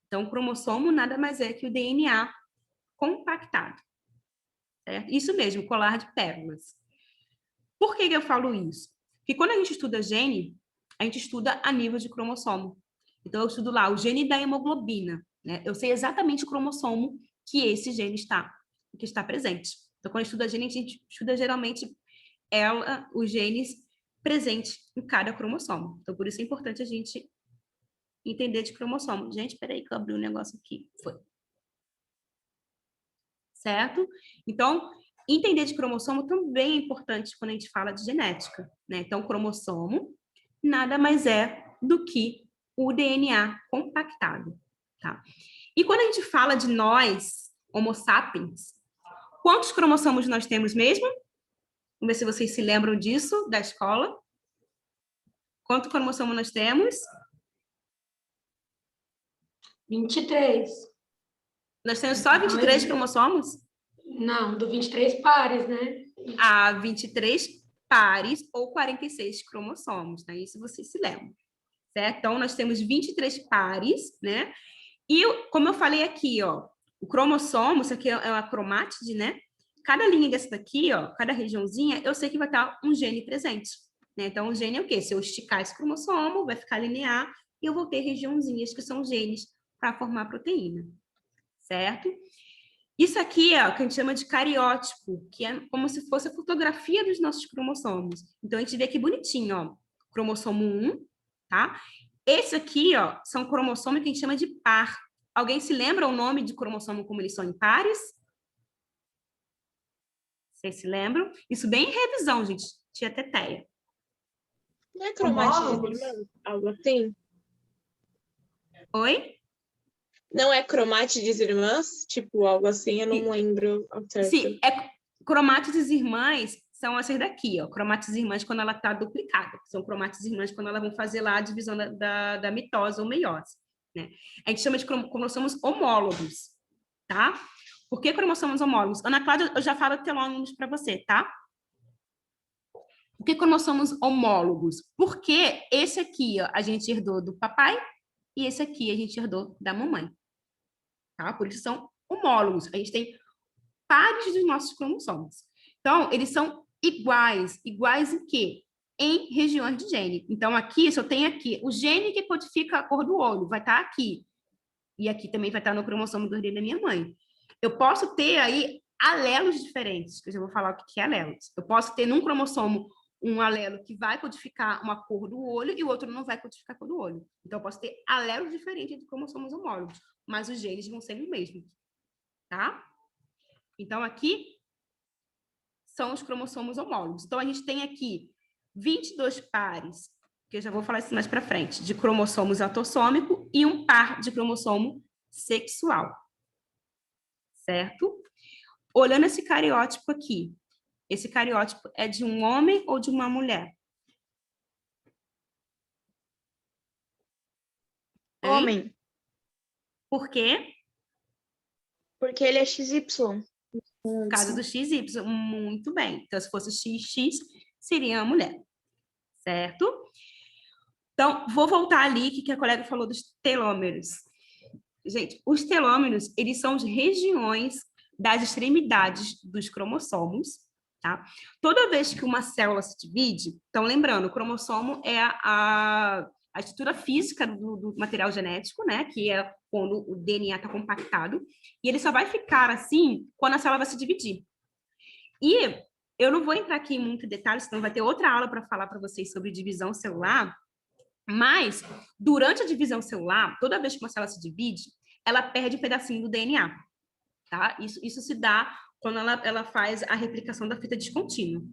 C: Então, o cromossomo nada mais é que o DNA compactado. Certo? Isso mesmo, colar de pérolas. Por que eu falo isso? Porque quando a gente estuda gene, a gente estuda a nível de cromossomo. Então, eu estudo lá o gene da hemoglobina. Né? Eu sei exatamente o cromossomo que esse gene que está presente. Então, quando estuda gene, a gente estuda geralmente os genes presentes em cada cromossomo. Então, por isso é importante a gente entender de cromossomo. Gente, peraí que eu abri um negócio aqui. Foi. Certo? Então, entender de cromossomo também é importante quando a gente fala de genética. Né? Então, cromossomo nada mais é do que o DNA compactado. Tá? E quando a gente fala de nós, Homo sapiens, quantos cromossomos nós temos mesmo? Vamos ver se vocês se lembram disso, da escola. Quanto cromossomo nós temos?
D: 23.
C: Nós temos só 23 cromossomos?
D: Não, do 23 pares, né?
C: Há 23 pares ou 46 cromossomos, né? Isso vocês se lembram, certo? Então, nós temos 23 pares, né? E, como eu falei aqui, ó, o cromossomo, isso aqui é uma cromátide, né? cada linha dessa daqui, ó, cada regiãozinha, eu sei que vai estar um gene presente, né? Então, o gene é o quê? Se eu esticar esse cromossomo, vai ficar linear e eu vou ter regiãozinhas que são genes para formar proteína, certo? Isso aqui é o que a gente chama de cariótipo, que é como se fosse a fotografia dos nossos cromossomos. Então, a gente vê aqui bonitinho, ó, cromossomo 1, tá? Esse aqui, ó, são cromossomos que a gente chama de par. Alguém se lembra o nome de cromossomo como eles são em pares? Vocês se lembram? Isso bem em revisão, gente. Tia Teteia.
B: Não é cromática de
D: Homólogos?
B: irmãs? Algo assim?
C: Oi?
B: Não é cromátides irmãs? Tipo, algo assim, eu não lembro ao certo.
C: Sim, cromátides irmãs são essas daqui, ó. Cromátides irmãs quando ela está duplicada. São cromátides irmãs quando elas vão fazer lá a divisão da mitose ou meiose, né? A gente chama de cromossomos homólogos, tá? Por que cromossomos homólogos? Ana Cláudia, eu já falo telômeros para você, tá? Por que cromossomos homólogos? Porque esse aqui, ó, a gente herdou do papai e esse aqui a gente herdou da mamãe, tá? Por isso são homólogos. A gente tem pares dos nossos cromossomos. Então, eles são iguais. Iguais em quê? Em regiões de gene. Então, aqui, se eu tenho aqui, o gene que codifica a cor do olho vai estar aqui. E aqui também vai estar no cromossomo do herdeiro da minha mãe. Eu posso ter aí alelos diferentes, que eu já vou falar o que é alelos. Eu posso ter num cromossomo um alelo que vai codificar uma cor do olho e o outro não vai codificar a cor do olho. Então, eu posso ter alelos diferentes entre cromossomos homólogos, mas os genes vão ser os mesmos, tá? Então, aqui são os cromossomos homólogos. Então, a gente tem aqui 22 pares, que eu já vou falar isso mais para frente, de cromossomos autossômico e um par de cromossomo sexual. Certo? Olhando esse cariótipo aqui, esse cariótipo é de um homem ou de uma mulher? Hein?
B: Homem,
C: Por quê?
B: porque ele é XY.
C: Por causa do XY. Muito bem. Então, se fosse XX, seria a mulher. Certo? Então, vou voltar ali que a colega falou dos telômeros. Gente, os telômeros, eles são as regiões das extremidades dos cromossomos, tá? Toda vez que uma célula se divide, então lembrando, o cromossomo é a estrutura física do material genético, né? Que é quando o DNA está compactado, e ele só vai ficar assim quando a célula vai se dividir. E eu não vou entrar aqui em muito detalhe, senão vai ter outra aula para falar para vocês sobre divisão celular, mas durante a divisão celular, toda vez que uma célula se divide, ela perde um pedacinho do DNA, tá? Isso se dá quando ela faz a replicação da fita descontínua,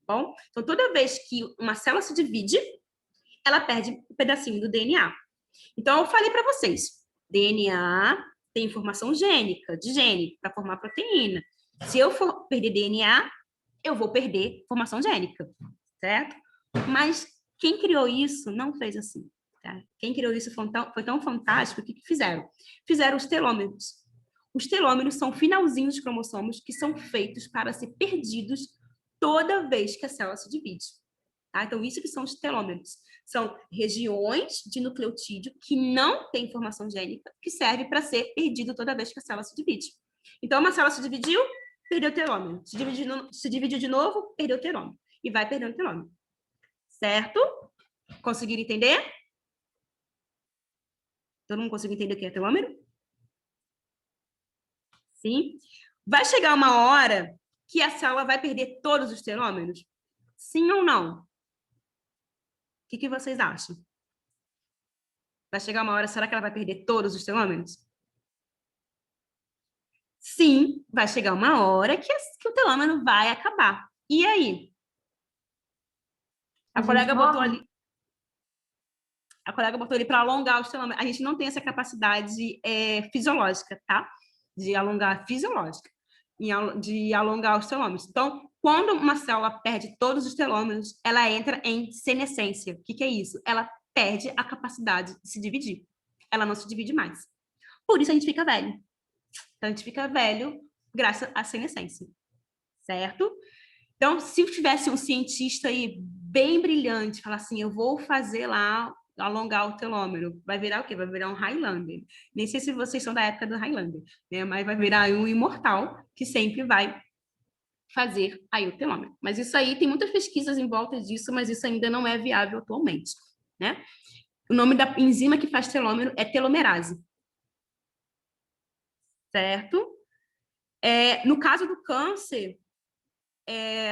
C: bom? Então, toda vez que uma célula se divide, ela perde um pedacinho do DNA. Então, eu falei para vocês, DNA tem informação gênica, de gene, para formar proteína. Se eu for perder DNA, eu vou perder informação gênica, certo? Mas quem criou isso não fez assim. Tá? Quem criou isso foi tão fantástico que fizeram? Fizeram os telômeros. Os telômeros são finalzinhos de cromossomos que são feitos para ser perdidos toda vez que a célula se divide. Tá? Então, isso que são os telômeros. São regiões de nucleotídeo que não têm informação gênica, que serve para ser perdido toda vez que a célula se divide. Então, uma célula se dividiu, perdeu o telômero. Se dividiu de novo, perdeu o telômero. E vai perdendo o telômero. Certo? Conseguiram entender? Todo mundo conseguiu entender o que é telômero? Sim? Vai chegar uma hora que a célula vai perder todos os telômeros? Sim ou não? O que vocês acham? Vai chegar uma hora, será que ela vai perder todos os telômeros? Sim, vai chegar uma hora que o telômero vai acabar. E aí? A colega botou ali para alongar os telômeros. A gente não tem essa capacidade fisiológica, tá? De alongar fisiológica, de alongar os telômeros. Então, quando uma célula perde todos os telômeros, ela entra em senescência. O que é isso? Ela perde a capacidade de se dividir. Ela não se divide mais. Por isso a gente fica velho. Então, a gente fica velho graças à senescência. Certo? Então, se tivesse um cientista aí bem brilhante, falar assim, eu vou fazer lá, alongar o telômero, vai virar o quê? Vai virar um Highlander. Nem sei se vocês são da época do Highlander, né? Mas vai virar um imortal que sempre vai fazer aí o telômero. Mas isso aí, tem muitas pesquisas em volta disso, mas isso ainda não é viável atualmente, né? O nome da enzima que faz telômero é telomerase. Certo? No caso do câncer,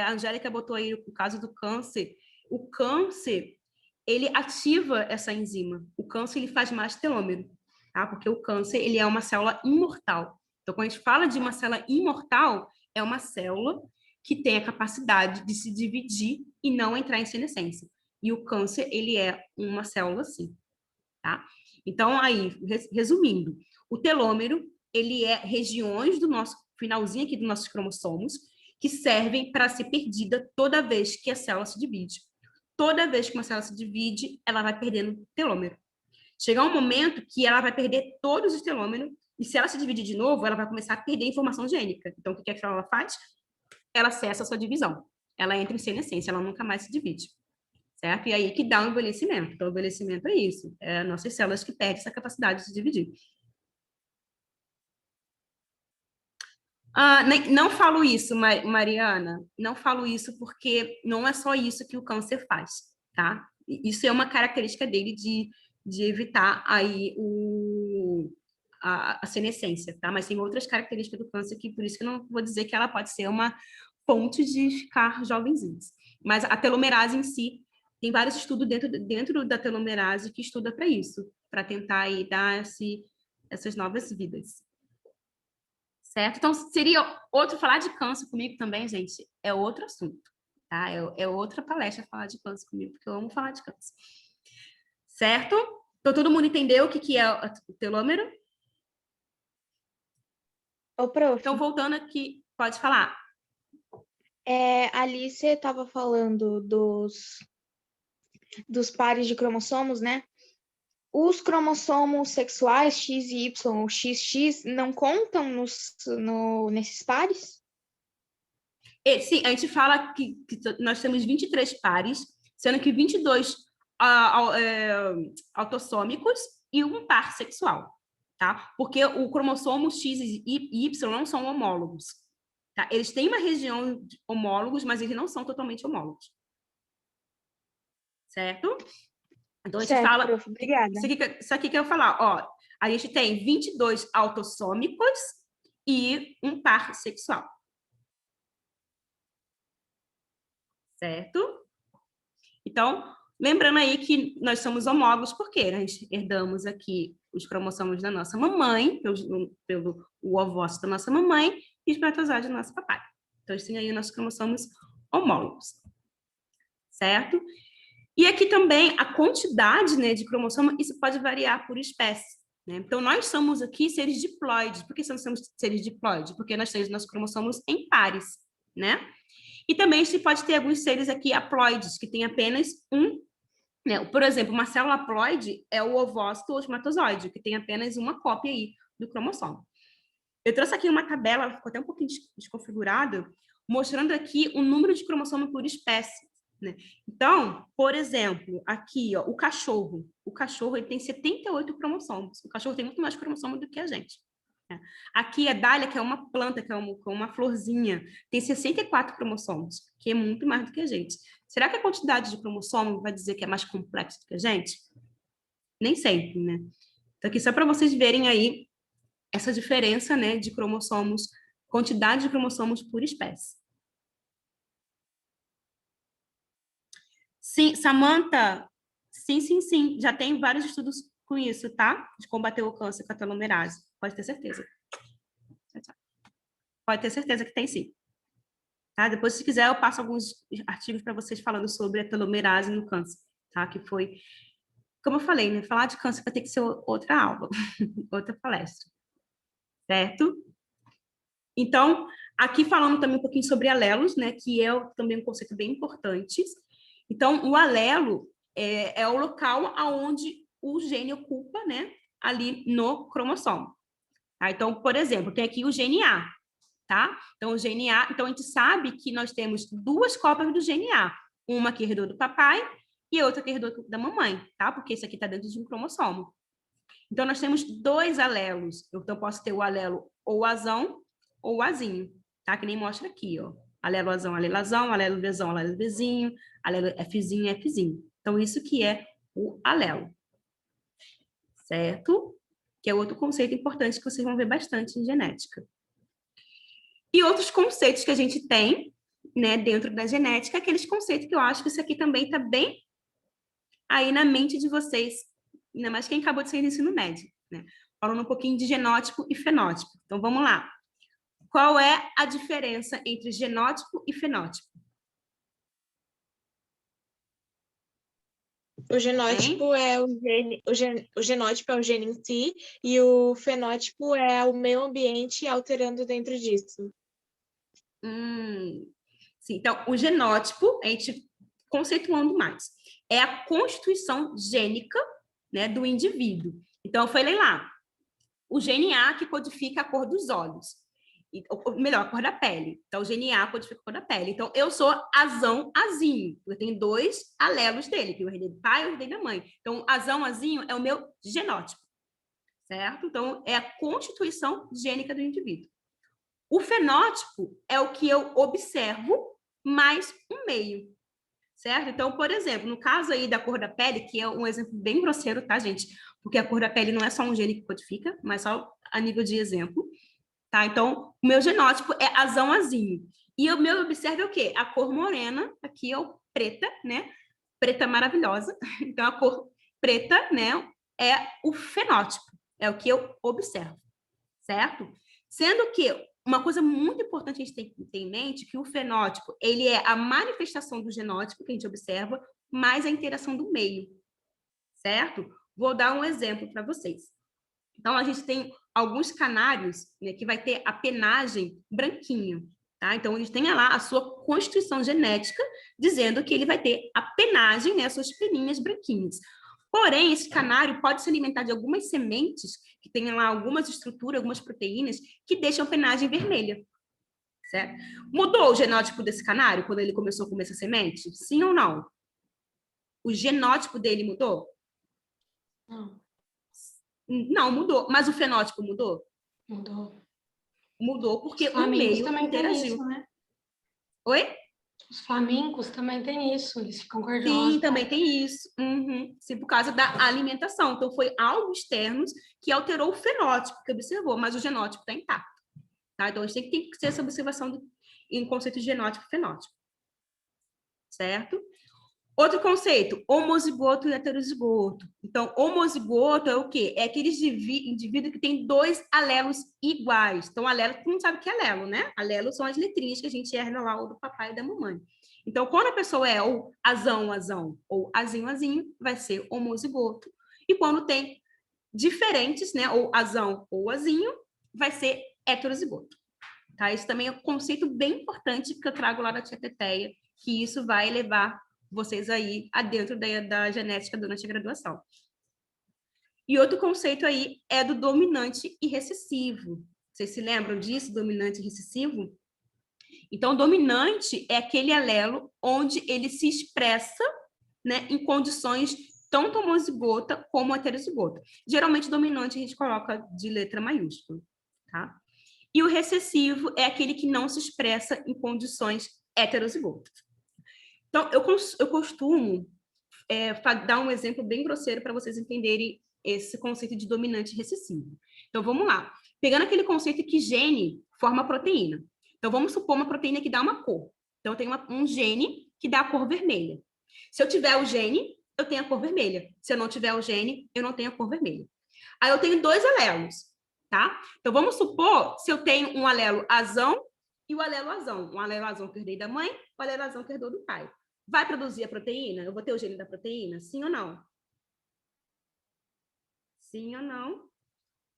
C: a Angélica botou aí o caso do câncer. O câncer, ele ativa essa enzima. O câncer, ele faz mais telômero, tá? Porque o câncer, ele é uma célula imortal. Então, quando a gente fala de uma célula imortal, é uma célula que tem a capacidade de se dividir e não entrar em senescência. E o câncer, ele é uma célula assim, tá? Então, aí, resumindo, o telômero, ele é regiões do nosso finalzinho aqui dos nossos cromossomos que servem para ser perdida toda vez que a célula se divide. Toda vez que uma célula se divide, ela vai perdendo telômero. Chegar um momento que ela vai perder todos os telômeros, e se ela se dividir de novo, ela vai começar a perder informação gênica. Então, o que a célula faz? Ela cessa a sua divisão. Ela entra em senescência, ela nunca mais se divide. Certo? E aí que dá o envelhecimento. Então, o envelhecimento é isso. É nossas células que perdem essa capacidade de se dividir. Não falo isso, Mariana. Não falo isso porque não é só isso que o câncer faz, tá? Isso é uma característica dele de evitar aí a senescência, tá? Mas tem outras características do câncer que, por isso que eu não vou dizer que ela pode ser uma fonte de ficar jovenzinhos. Mas a telomerase em si, tem vários estudos dentro da telomerase que estuda para isso, para tentar aí dar essas novas vidas. Certo? Então, seria falar de câncer comigo também, gente, é outro assunto, tá? É outra palestra falar de câncer comigo, porque eu amo falar de câncer. Certo? Então, todo mundo entendeu o que é o telômero?
B: Ô, prof.
C: Então, voltando aqui, pode falar.
B: Ali você estava falando dos pares de cromossomos, né? Os cromossomos sexuais X e Y ou XX não contam nesses pares?
C: Sim, a gente fala que nós temos 23 pares, sendo que 22 autossômicos e um par sexual, tá? Porque o cromossomo X e Y não são homólogos, tá? Eles têm uma região de homólogos, mas eles não são totalmente homólogos. Certo? Então, a gente fala...
B: Prof, obrigada.
C: Isso aqui que eu ia falar, ó. A gente tem 22 autossômicos e um par sexual. Certo? Então, lembrando aí que nós somos homólogos, porque nós herdamos aqui os cromossomos da nossa mamãe, pelo ovócito da nossa mamãe, e os espermatozoides do nosso papai. Então, tem aí nossos cromossomos homólogos. Certo? E aqui também a quantidade, né, de cromossomo, isso pode variar por espécie. Né? Então, nós somos aqui seres diploides. Por que nós somos seres diploides? Porque nós temos nossos cromossomos em pares, né? E também a gente pode ter alguns seres aqui haploides, que tem apenas um, né? Por exemplo, uma célula haploide é o ovócito ou espermatozoide, que tem apenas uma cópia aí do cromossomo. Eu trouxe aqui uma tabela, ela ficou até um pouquinho desconfigurada, mostrando aqui o número de cromossomo por espécie. Né? Então, por exemplo, aqui, ó, o cachorro ele tem 78 cromossomos. O cachorro tem muito mais cromossomo do que a gente. Né? Aqui a dália, que é uma planta, que é uma florzinha, tem 64 cromossomos, que é muito mais do que a gente. Será que a quantidade de cromossomo vai dizer que é mais complexo do que a gente? Nem sempre, né? Então, aqui só para vocês verem aí essa diferença, né, de cromossomos, quantidade de cromossomos por espécie. Sim, Samantha, sim. Já tem vários estudos com isso, tá? De combater o câncer com a telomerase. Pode ter certeza. Pode ter certeza que tem sim. Tá? Depois, se quiser, eu passo alguns artigos para vocês falando sobre a telomerase no câncer, tá? Que foi, como eu falei, né? Falar de câncer vai ter que ser outra aula, outra palestra. Certo? Então, aqui falando também um pouquinho sobre alelos, né? Que é também um conceito bem importante. Então, o alelo é o local aonde o gene ocupa, né, ali no cromossomo. Tá? Então, por exemplo, tem aqui o gene A, tá? Então, o gene A, então a gente sabe que nós temos duas cópias do gene A, uma que herdou do papai e outra que herdou da mamãe, tá? Porque isso aqui está dentro de um cromossomo. Então, nós temos dois alelos. Então, eu posso ter o alelo ou Azão ou Azinho, tá? Que nem mostra aqui, ó. Alelo Azão, alelo Azão, alelo Vzão, alelo Vzinho, alelo Fzinho, Fzinho. Então, isso que é o alelo. Certo? Que é outro conceito importante que vocês vão ver bastante em genética. E outros conceitos que a gente tem, né, dentro da genética, aqueles conceitos que eu acho que isso aqui também está bem aí na mente de vocês, ainda mais quem acabou de sair do ensino médio, né? Falando um pouquinho de genótipo e fenótipo. Então, vamos lá. Qual é a diferença entre genótipo e fenótipo?
B: O genótipo é o genótipo é o gene em si, e o fenótipo é o meio ambiente alterando dentro disso.
C: Sim, então, o genótipo, a gente conceituando mais, é a constituição gênica, né, do indivíduo. Então, eu falei lá, o gene A que codifica a cor dos olhos, ou melhor, a cor da pele. Então, o gene A codifica a cor da pele. Então, eu sou azão, azinho. Eu tenho 2 alelos dele, que eu herdei do pai e eu herdei da mãe. Então, azão, azinho é o meu genótipo, certo? Então, é a constituição gênica do indivíduo. O fenótipo é o que eu observo mais um meio, certo? Então, por exemplo, no caso aí da cor da pele, que é um exemplo bem grosseiro, tá, gente? Porque a cor da pele não é só um gene que codifica, mas só a nível de exemplo, tá? Então, o meu genótipo é azão, azinho. E o meu observo é o quê? A cor morena, aqui é o preta, né? Preta maravilhosa. Então, a cor preta, né, é o fenótipo, é o que eu observo, certo? Sendo que uma coisa muito importante a gente tem que ter em mente que o fenótipo, ele é a manifestação do genótipo que a gente observa, mais a interação do meio, certo? Vou dar um exemplo para vocês. Então, a gente tem alguns canários, né, que vai ter a penagem branquinha, tá? Então, eles têm lá a sua constituição genética, dizendo que ele vai ter a penagem, né, as suas peninhas branquinhas. Porém, esse canário pode se alimentar de algumas sementes que têm lá algumas estruturas, algumas proteínas que deixam a penagem vermelha, certo? Mudou o genótipo desse canário quando ele começou a comer essa semente? Sim ou não? O genótipo dele mudou?
D: Não,
C: Não, mudou. Mas o fenótipo mudou?
D: mudou.
C: Mudou porque
D: Os
C: o
D: flamingos
C: meio
D: também tem
C: interagiu.
D: isso, né?
C: Oi?
D: Os flamingos também tem isso, eles ficam
C: Sim,
D: cor-de-rosa.
C: também tem isso. Uhum. Sim, por causa da alimentação. Então, foi algo externo que alterou o fenótipo que observou, mas o genótipo está intacto. Tá? Então, a gente tem que ter essa observação em conceito de genótipo e fenótipo. Certo? Outro conceito, homozigoto e heterozigoto. Então, homozigoto é o quê? É aquele indivíduo que tem 2 alelos iguais. Então, alelo, todo mundo sabe o que é alelo, né? Alelo são as letrinhas que a gente herda lá do papai e da mamãe. Então, quando a pessoa é ou azão, azão, ou azinho, azinho, vai ser homozigoto. E quando tem diferentes, né? Ou azão ou azinho, vai ser heterozigoto. Tá? Isso também é um conceito bem importante que eu trago lá da Tia Teteia, que isso vai levar vocês aí adentro da genética durante a graduação. E outro conceito aí é do dominante e recessivo. Vocês se lembram disso, dominante e recessivo? Então, dominante é aquele alelo onde ele se expressa, né, em condições tanto homozigota como heterozigota. Geralmente, dominante a gente coloca de letra maiúscula, tá? E o recessivo é aquele que não se expressa em condições heterozigotas. Então, eu costumo dar um exemplo bem grosseiro para vocês entenderem esse conceito de dominante e recessivo. Então, vamos lá. Pegando aquele conceito que gene forma proteína. Então, vamos supor uma proteína que dá uma cor. Então, eu tenho um gene que dá a cor vermelha. Se eu tiver o gene, eu tenho a cor vermelha. Se eu não tiver o gene, eu não tenho a cor vermelha. Aí, eu tenho 2 alelos, tá? Então, vamos supor se eu tenho um alelo azão e o alelo azão. Um alelo azão que eu herdei da mãe, o alelo azão que eu herdei do pai. Vai produzir a proteína? Eu vou ter o gene da proteína? Sim ou não? Sim ou não?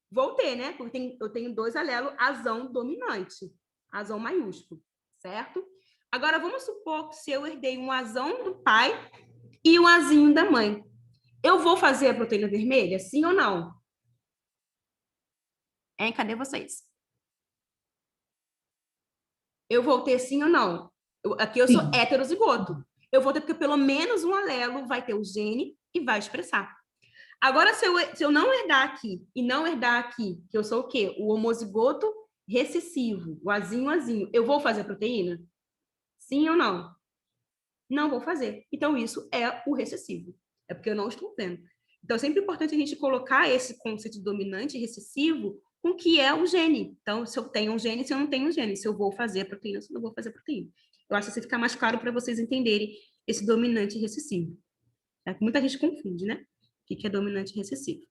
C: Vou ter, né? Porque eu tenho 2 alelos azão dominante. Azão maiúsculo, certo? Agora, vamos supor que se eu herdei um azão do pai e um azinho da mãe. Eu vou fazer a proteína vermelha? Sim ou não? Hein? Cadê vocês? Eu vou ter sim ou não? Aqui eu sou heterozigoto. Eu vou ter porque pelo menos um alelo vai ter o gene e vai expressar. Agora, se eu não herdar aqui e não herdar aqui, que eu sou o quê? O homozigoto recessivo, o azinho, eu vou fazer a proteína? Sim ou não? Não vou fazer. Então, isso é o recessivo. É porque eu não estou vendo. Então, é sempre importante a gente colocar esse conceito de dominante e recessivo com o que é o gene. Então, se eu tenho um gene, se eu não tenho um gene, se eu vou fazer a proteína, se eu não vou fazer a proteína. Eu acho que fica mais claro para vocês entenderem esse dominante e recessivo. Tá? Muita gente confunde, né? O que é dominante e recessivo.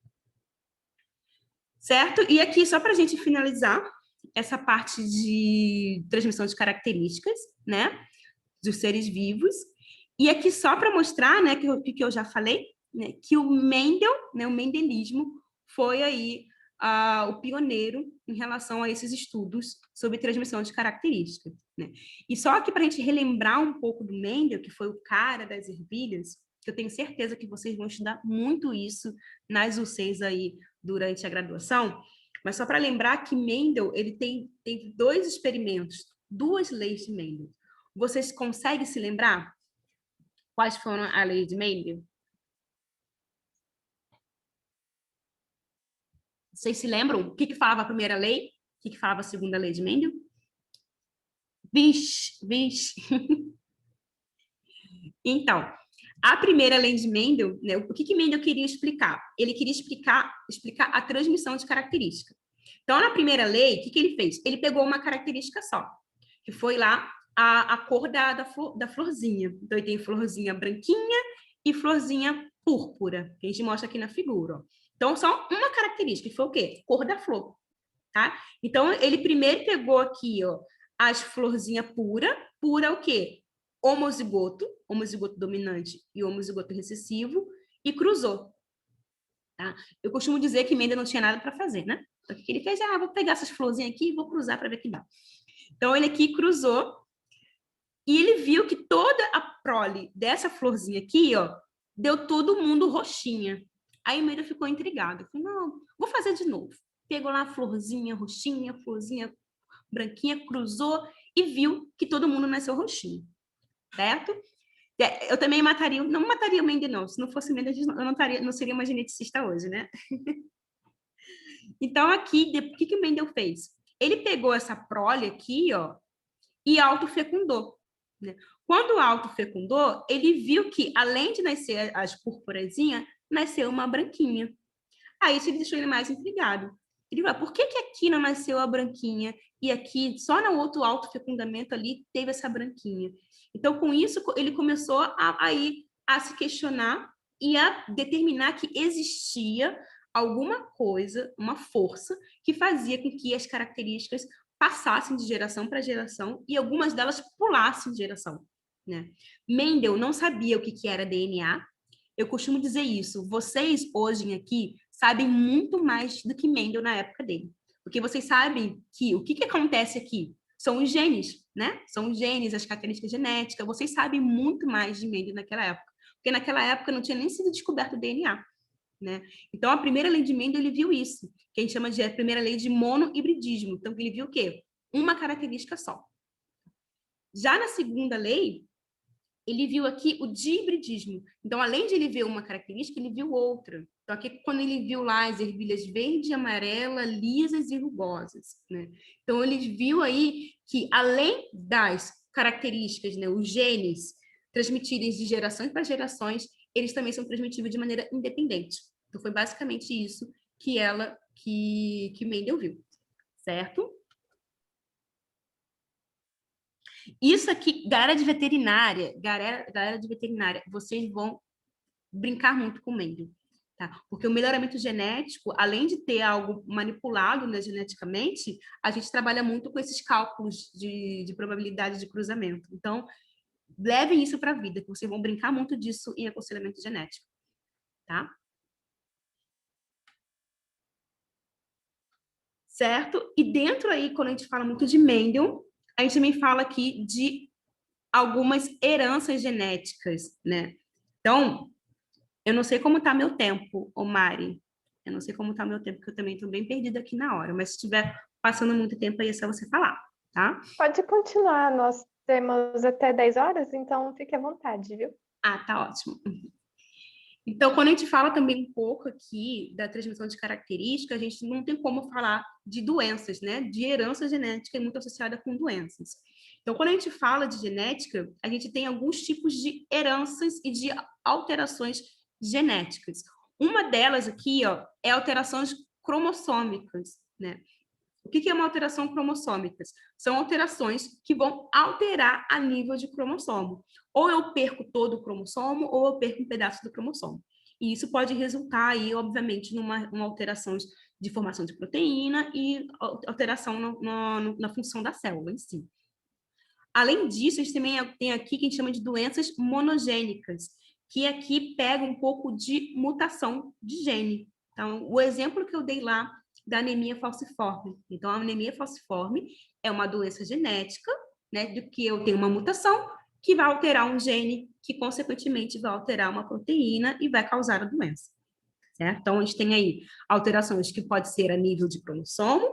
C: Certo? E aqui, só para a gente finalizar essa parte de transmissão de características, né? Dos seres vivos. E aqui só para mostrar, né, que eu já falei, né, que o Mendel, né, o mendelismo, foi aí o pioneiro em relação a esses estudos sobre transmissão de características. Né? E só aqui para a gente relembrar um pouco do Mendel, que foi o cara das ervilhas, que eu tenho certeza que vocês vão estudar muito isso nas UCs aí durante a graduação, mas só para lembrar que Mendel ele tem 2 experimentos, 2 leis de Mendel. Vocês conseguem se lembrar quais foram a lei de Mendel? Vocês se lembram? O que falava a primeira lei? O que falava a segunda lei de Mendel? Vixe. Então, a primeira lei de Mendel, né, o que Mendel queria explicar? Ele queria explicar a transmissão de característica. Então, na primeira lei, o que ele fez? Ele pegou uma característica só, que foi lá a cor da florzinha. Então, ele tem florzinha branquinha e florzinha púrpura, que a gente mostra aqui na figura. Ó. Então, só uma característica, que foi o quê? Cor da flor. Tá? Então, ele primeiro pegou aqui, ó, as florzinhas pura o quê? Homozigoto dominante e homozigoto recessivo, e cruzou. Tá? Eu costumo dizer que Mendel não tinha nada para fazer, né? Então, o que ele fez? Vou pegar essas florzinhas aqui e vou cruzar para ver o que dá. Então, ele aqui cruzou e ele viu que toda a prole dessa florzinha aqui, ó, deu todo mundo roxinha. Aí o Mendel ficou intrigado. Falou, não, vou fazer de novo. Pegou lá a florzinha roxinha, florzinha branquinha, cruzou e viu que todo mundo nasceu roxinho. Certo? Eu também não mataria o Mendel, não. Se não fosse Mendel, eu não seria uma geneticista hoje, né? Então, aqui, o que o Mendel fez? Ele pegou essa prole aqui, ó, e autofecundou. Né? Quando autofecundou, ele viu que, além de nascer as purpurazinhas, nasceu uma branquinha. Aí isso deixou ele mais intrigado. Ele falou, por que aqui não nasceu a branquinha e aqui, só no outro autofecundamento ali, teve essa branquinha? Então, com isso, ele começou a se questionar e a determinar que existia alguma coisa, uma força, que fazia com que as características passassem de geração para geração e algumas delas pulassem de geração. Né? Mendel não sabia o que era DNA. Eu costumo dizer isso. Vocês, hoje aqui, sabem muito mais do que Mendel na época dele. Porque vocês sabem que o que acontece aqui são os genes, né? São os genes, as características genéticas. Vocês sabem muito mais de Mendel naquela época. Porque naquela época não tinha nem sido descoberto o DNA. Né? Então, a primeira lei de Mendel, ele viu isso, que a gente chama de a primeira lei de monohibridismo. Então, ele viu o quê? Uma característica só. Já na segunda lei, ele viu aqui o dihibridismo. Então, além de ele ver uma característica, ele viu outra. Então, aqui, quando ele viu lá as ervilhas verde, amarela, lisas e rugosas. Né? Então, ele viu aí que, além das características, né, os genes transmitirem de gerações para gerações, eles também são transmitidos de maneira independente. Então, foi basicamente isso que Mendel viu. Certo? Isso aqui, galera de veterinária, vocês vão brincar muito com o Mendel, tá? Porque o melhoramento genético, além de ter algo manipulado, né, geneticamente, a gente trabalha muito com esses cálculos de probabilidade de cruzamento. Então, levem isso para a vida, que vocês vão brincar muito disso em aconselhamento genético, tá? Certo? E dentro aí, quando a gente fala muito de Mendel, a gente também fala aqui de algumas heranças genéticas, né? Então, eu não sei como está meu tempo, Mari. Eu não sei como está meu tempo, porque eu também estou bem perdida aqui na hora. Mas se estiver passando muito tempo aí, é só você falar, tá?
A: Pode continuar, nós temos até 10 horas, então fique à vontade, viu?
C: Ah, tá ótimo. Então, quando a gente fala também um pouco aqui da transmissão de características, a gente não tem como falar de doenças, né? De herança genética muito associada com doenças. Então, quando a gente fala de genética, a gente tem alguns tipos de heranças e de alterações genéticas. Uma delas aqui, ó, é alterações cromossômicas, né? O que é uma alteração cromossômica? São alterações que vão alterar a nível de cromossomo. Ou eu perco todo o cromossomo, ou eu perco um pedaço do cromossomo. E isso pode resultar aí, obviamente, numa alteração de formação de proteína e alteração na função da célula em si. Além disso, a gente também tem aqui que a gente chama de doenças monogênicas, que aqui pega um pouco de mutação de gene. Então, o exemplo que eu dei lá da anemia falciforme. Então, a anemia falciforme é uma doença genética, né, do que eu tenho uma mutação que vai alterar um gene, que, consequentemente, vai alterar uma proteína e vai causar a doença. Certo? Então, a gente tem aí alterações que pode ser a nível de cromossomo,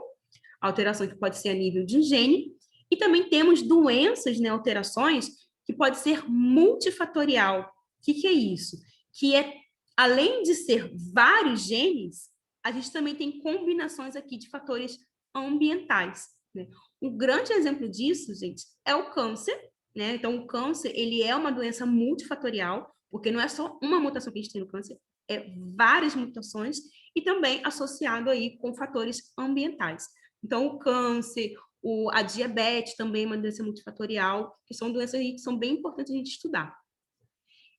C: alteração que pode ser a nível de um gene, e também temos doenças, né, alterações, que pode ser multifatorial. O que é isso? Que é, além de ser vários genes, a gente também tem combinações aqui de fatores ambientais, né? Um grande exemplo disso, gente, é o câncer, né? Então, o câncer, ele é uma doença multifatorial, porque não é só uma mutação que a gente tem no câncer, é várias mutações, e também associado aí com fatores ambientais. Então, o câncer, a diabetes também é uma doença multifatorial, que são doenças que são bem importantes a gente estudar.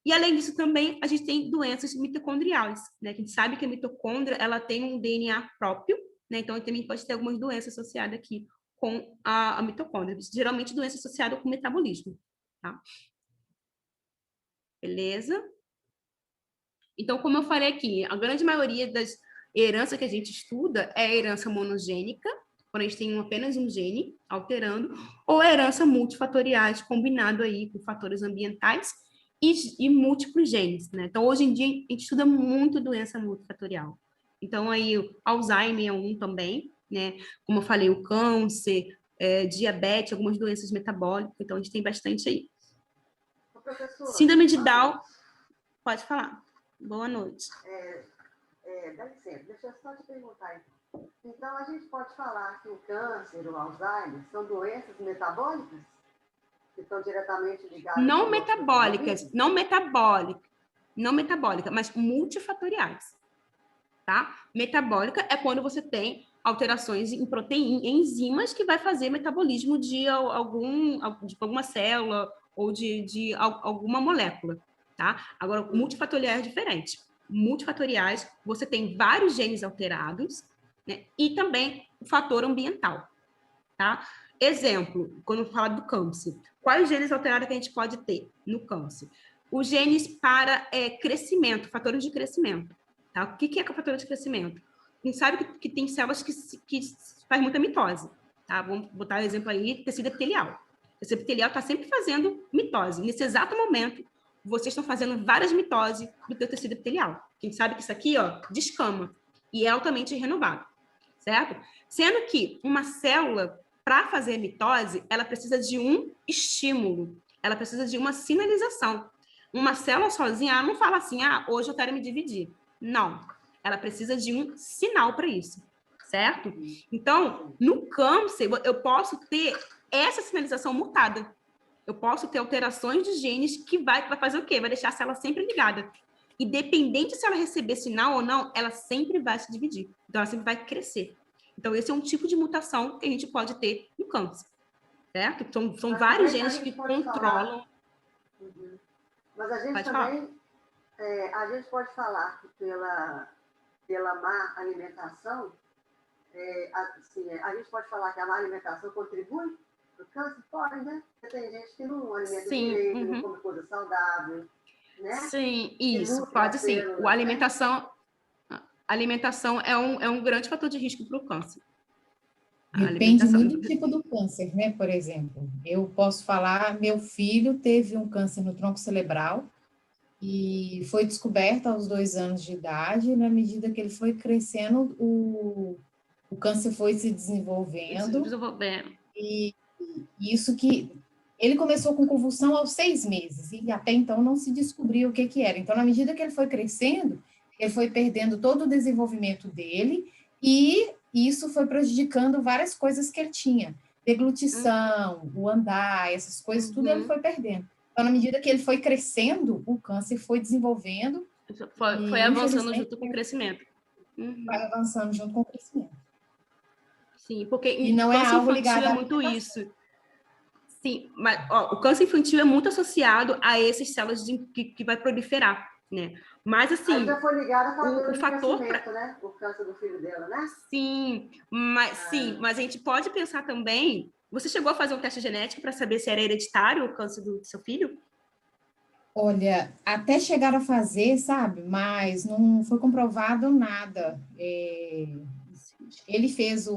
C: E, além disso, também a gente tem doenças mitocondriais, né? Que a gente sabe que a mitocôndria, ela tem um DNA próprio, né? Então, também pode ter algumas doenças associadas aqui com a mitocôndria. Geralmente, doença associada com metabolismo, tá? Beleza? Então, como eu falei aqui, a grande maioria das heranças que a gente estuda é a herança monogênica, quando a gente tem apenas um gene alterando, ou a herança multifatoriais, combinado aí com fatores ambientais e múltiplos genes, né? Então, hoje em dia, a gente estuda muito doença multifatorial. Então, aí, o Alzheimer é um também, né? Como eu falei, o câncer, diabetes, algumas doenças metabólicas, então a gente tem bastante aí. Síndrome de Down, pode falar. Boa noite.
E: Dá licença, deixa eu só te perguntar. Então, a gente pode falar que o câncer, o Alzheimer, são doenças metabólicas? Que estão diretamente ligadas...
C: Não metabólicas, mas multifatoriais, tá? Metabólica é quando você tem alterações em proteína, em enzimas que vai fazer metabolismo de alguma célula ou de alguma molécula, tá? Agora, multifatoriais é diferente. Multifatoriais, você tem vários genes alterados, né? E também o fator ambiental, tá? Exemplo, quando fala do câncer, quais genes alterados que a gente pode ter no câncer? Os genes para crescimento, fatores de crescimento, tá? O que é fator de crescimento? A gente sabe que tem células que faz muita mitose, tá? Vamos botar o exemplo aí, tecido epitelial. O tecido epitelial está sempre fazendo mitose. Nesse exato momento, vocês estão fazendo várias mitoses do teu tecido epitelial. A gente sabe que isso aqui, ó, descama e é altamente renovado, certo? Sendo que uma célula, para fazer mitose, ela precisa de um estímulo, ela precisa de uma sinalização. Uma célula sozinha, ela não fala assim, hoje eu quero me dividir. Não, ela precisa de um sinal para isso, certo? Então, no câncer, eu posso ter essa sinalização mutada. Eu posso ter alterações de genes que vai fazer o quê? Vai deixar a célula sempre ligada. Independente se ela receber sinal ou não, ela sempre vai se dividir. Então, ela sempre vai crescer. Então, esse é um tipo de mutação que a gente pode ter no câncer, certo? São vários genes que controlam...
E: Mas a gente também... a gente pode falar que pela má alimentação, a gente pode falar que a má alimentação contribui para o câncer? Pode, né? Porque tem gente que não alimenta direito, não come coisa saudável, né?
C: Sim, isso, pode sim. A alimentação é um grande fator de risco para o câncer.
F: Depende muito do tipo do câncer, né? Por exemplo, eu posso falar, meu filho teve um câncer no tronco cerebral e foi descoberto aos 2 anos de idade, e na medida que ele foi crescendo, o câncer foi se desenvolvendo. E isso que... Ele começou com convulsão aos 6 meses, e até então não se descobriu o que era. Então, na medida que ele foi crescendo, ele foi perdendo todo o desenvolvimento dele, e isso foi prejudicando várias coisas que ele tinha. deglutição, o andar, essas coisas, tudo ele foi perdendo. Então, na medida que ele foi crescendo, o câncer foi desenvolvendo.
C: Foi avançando junto com o crescimento.
F: Vai avançando junto com o crescimento.
C: Sim, porque
F: e não é algo ligado
C: é muito isso. Sim, mas o câncer infantil é muito associado a essas células que vai proliferar, né? Mas assim,
E: aí já foi ligado ao
C: o fator
E: né? O câncer do filho dela, né?
C: Sim, mas a gente pode pensar também. Você chegou a fazer um teste genético para saber se era hereditário o câncer do seu filho?
F: Olha, até chegaram a fazer, sabe? Mas não foi comprovado nada. Ele fez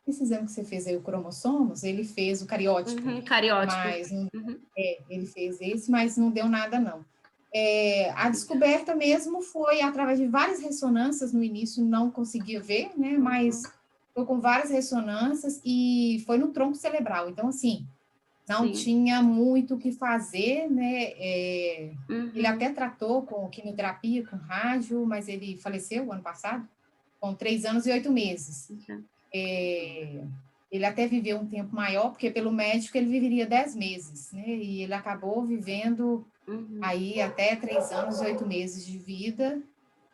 F: esse exame que você fez aí, o cromossomos, ele fez o cariótipo.
C: Cariótipo.
F: Mas ele fez esse, mas não deu nada, não. A descoberta mesmo foi através de várias ressonâncias, no início não conseguia ver, né? Mas foi com várias ressonâncias e foi no tronco cerebral. Então, assim, não tinha muito o que fazer, né? Ele até tratou com quimioterapia, com rádio, mas ele faleceu ano passado, com 3 anos e 8 meses. Ele até viveu um tempo maior, porque pelo médico ele viveria 10 meses, né? E ele acabou vivendo aí até 3 anos e 8 meses de vida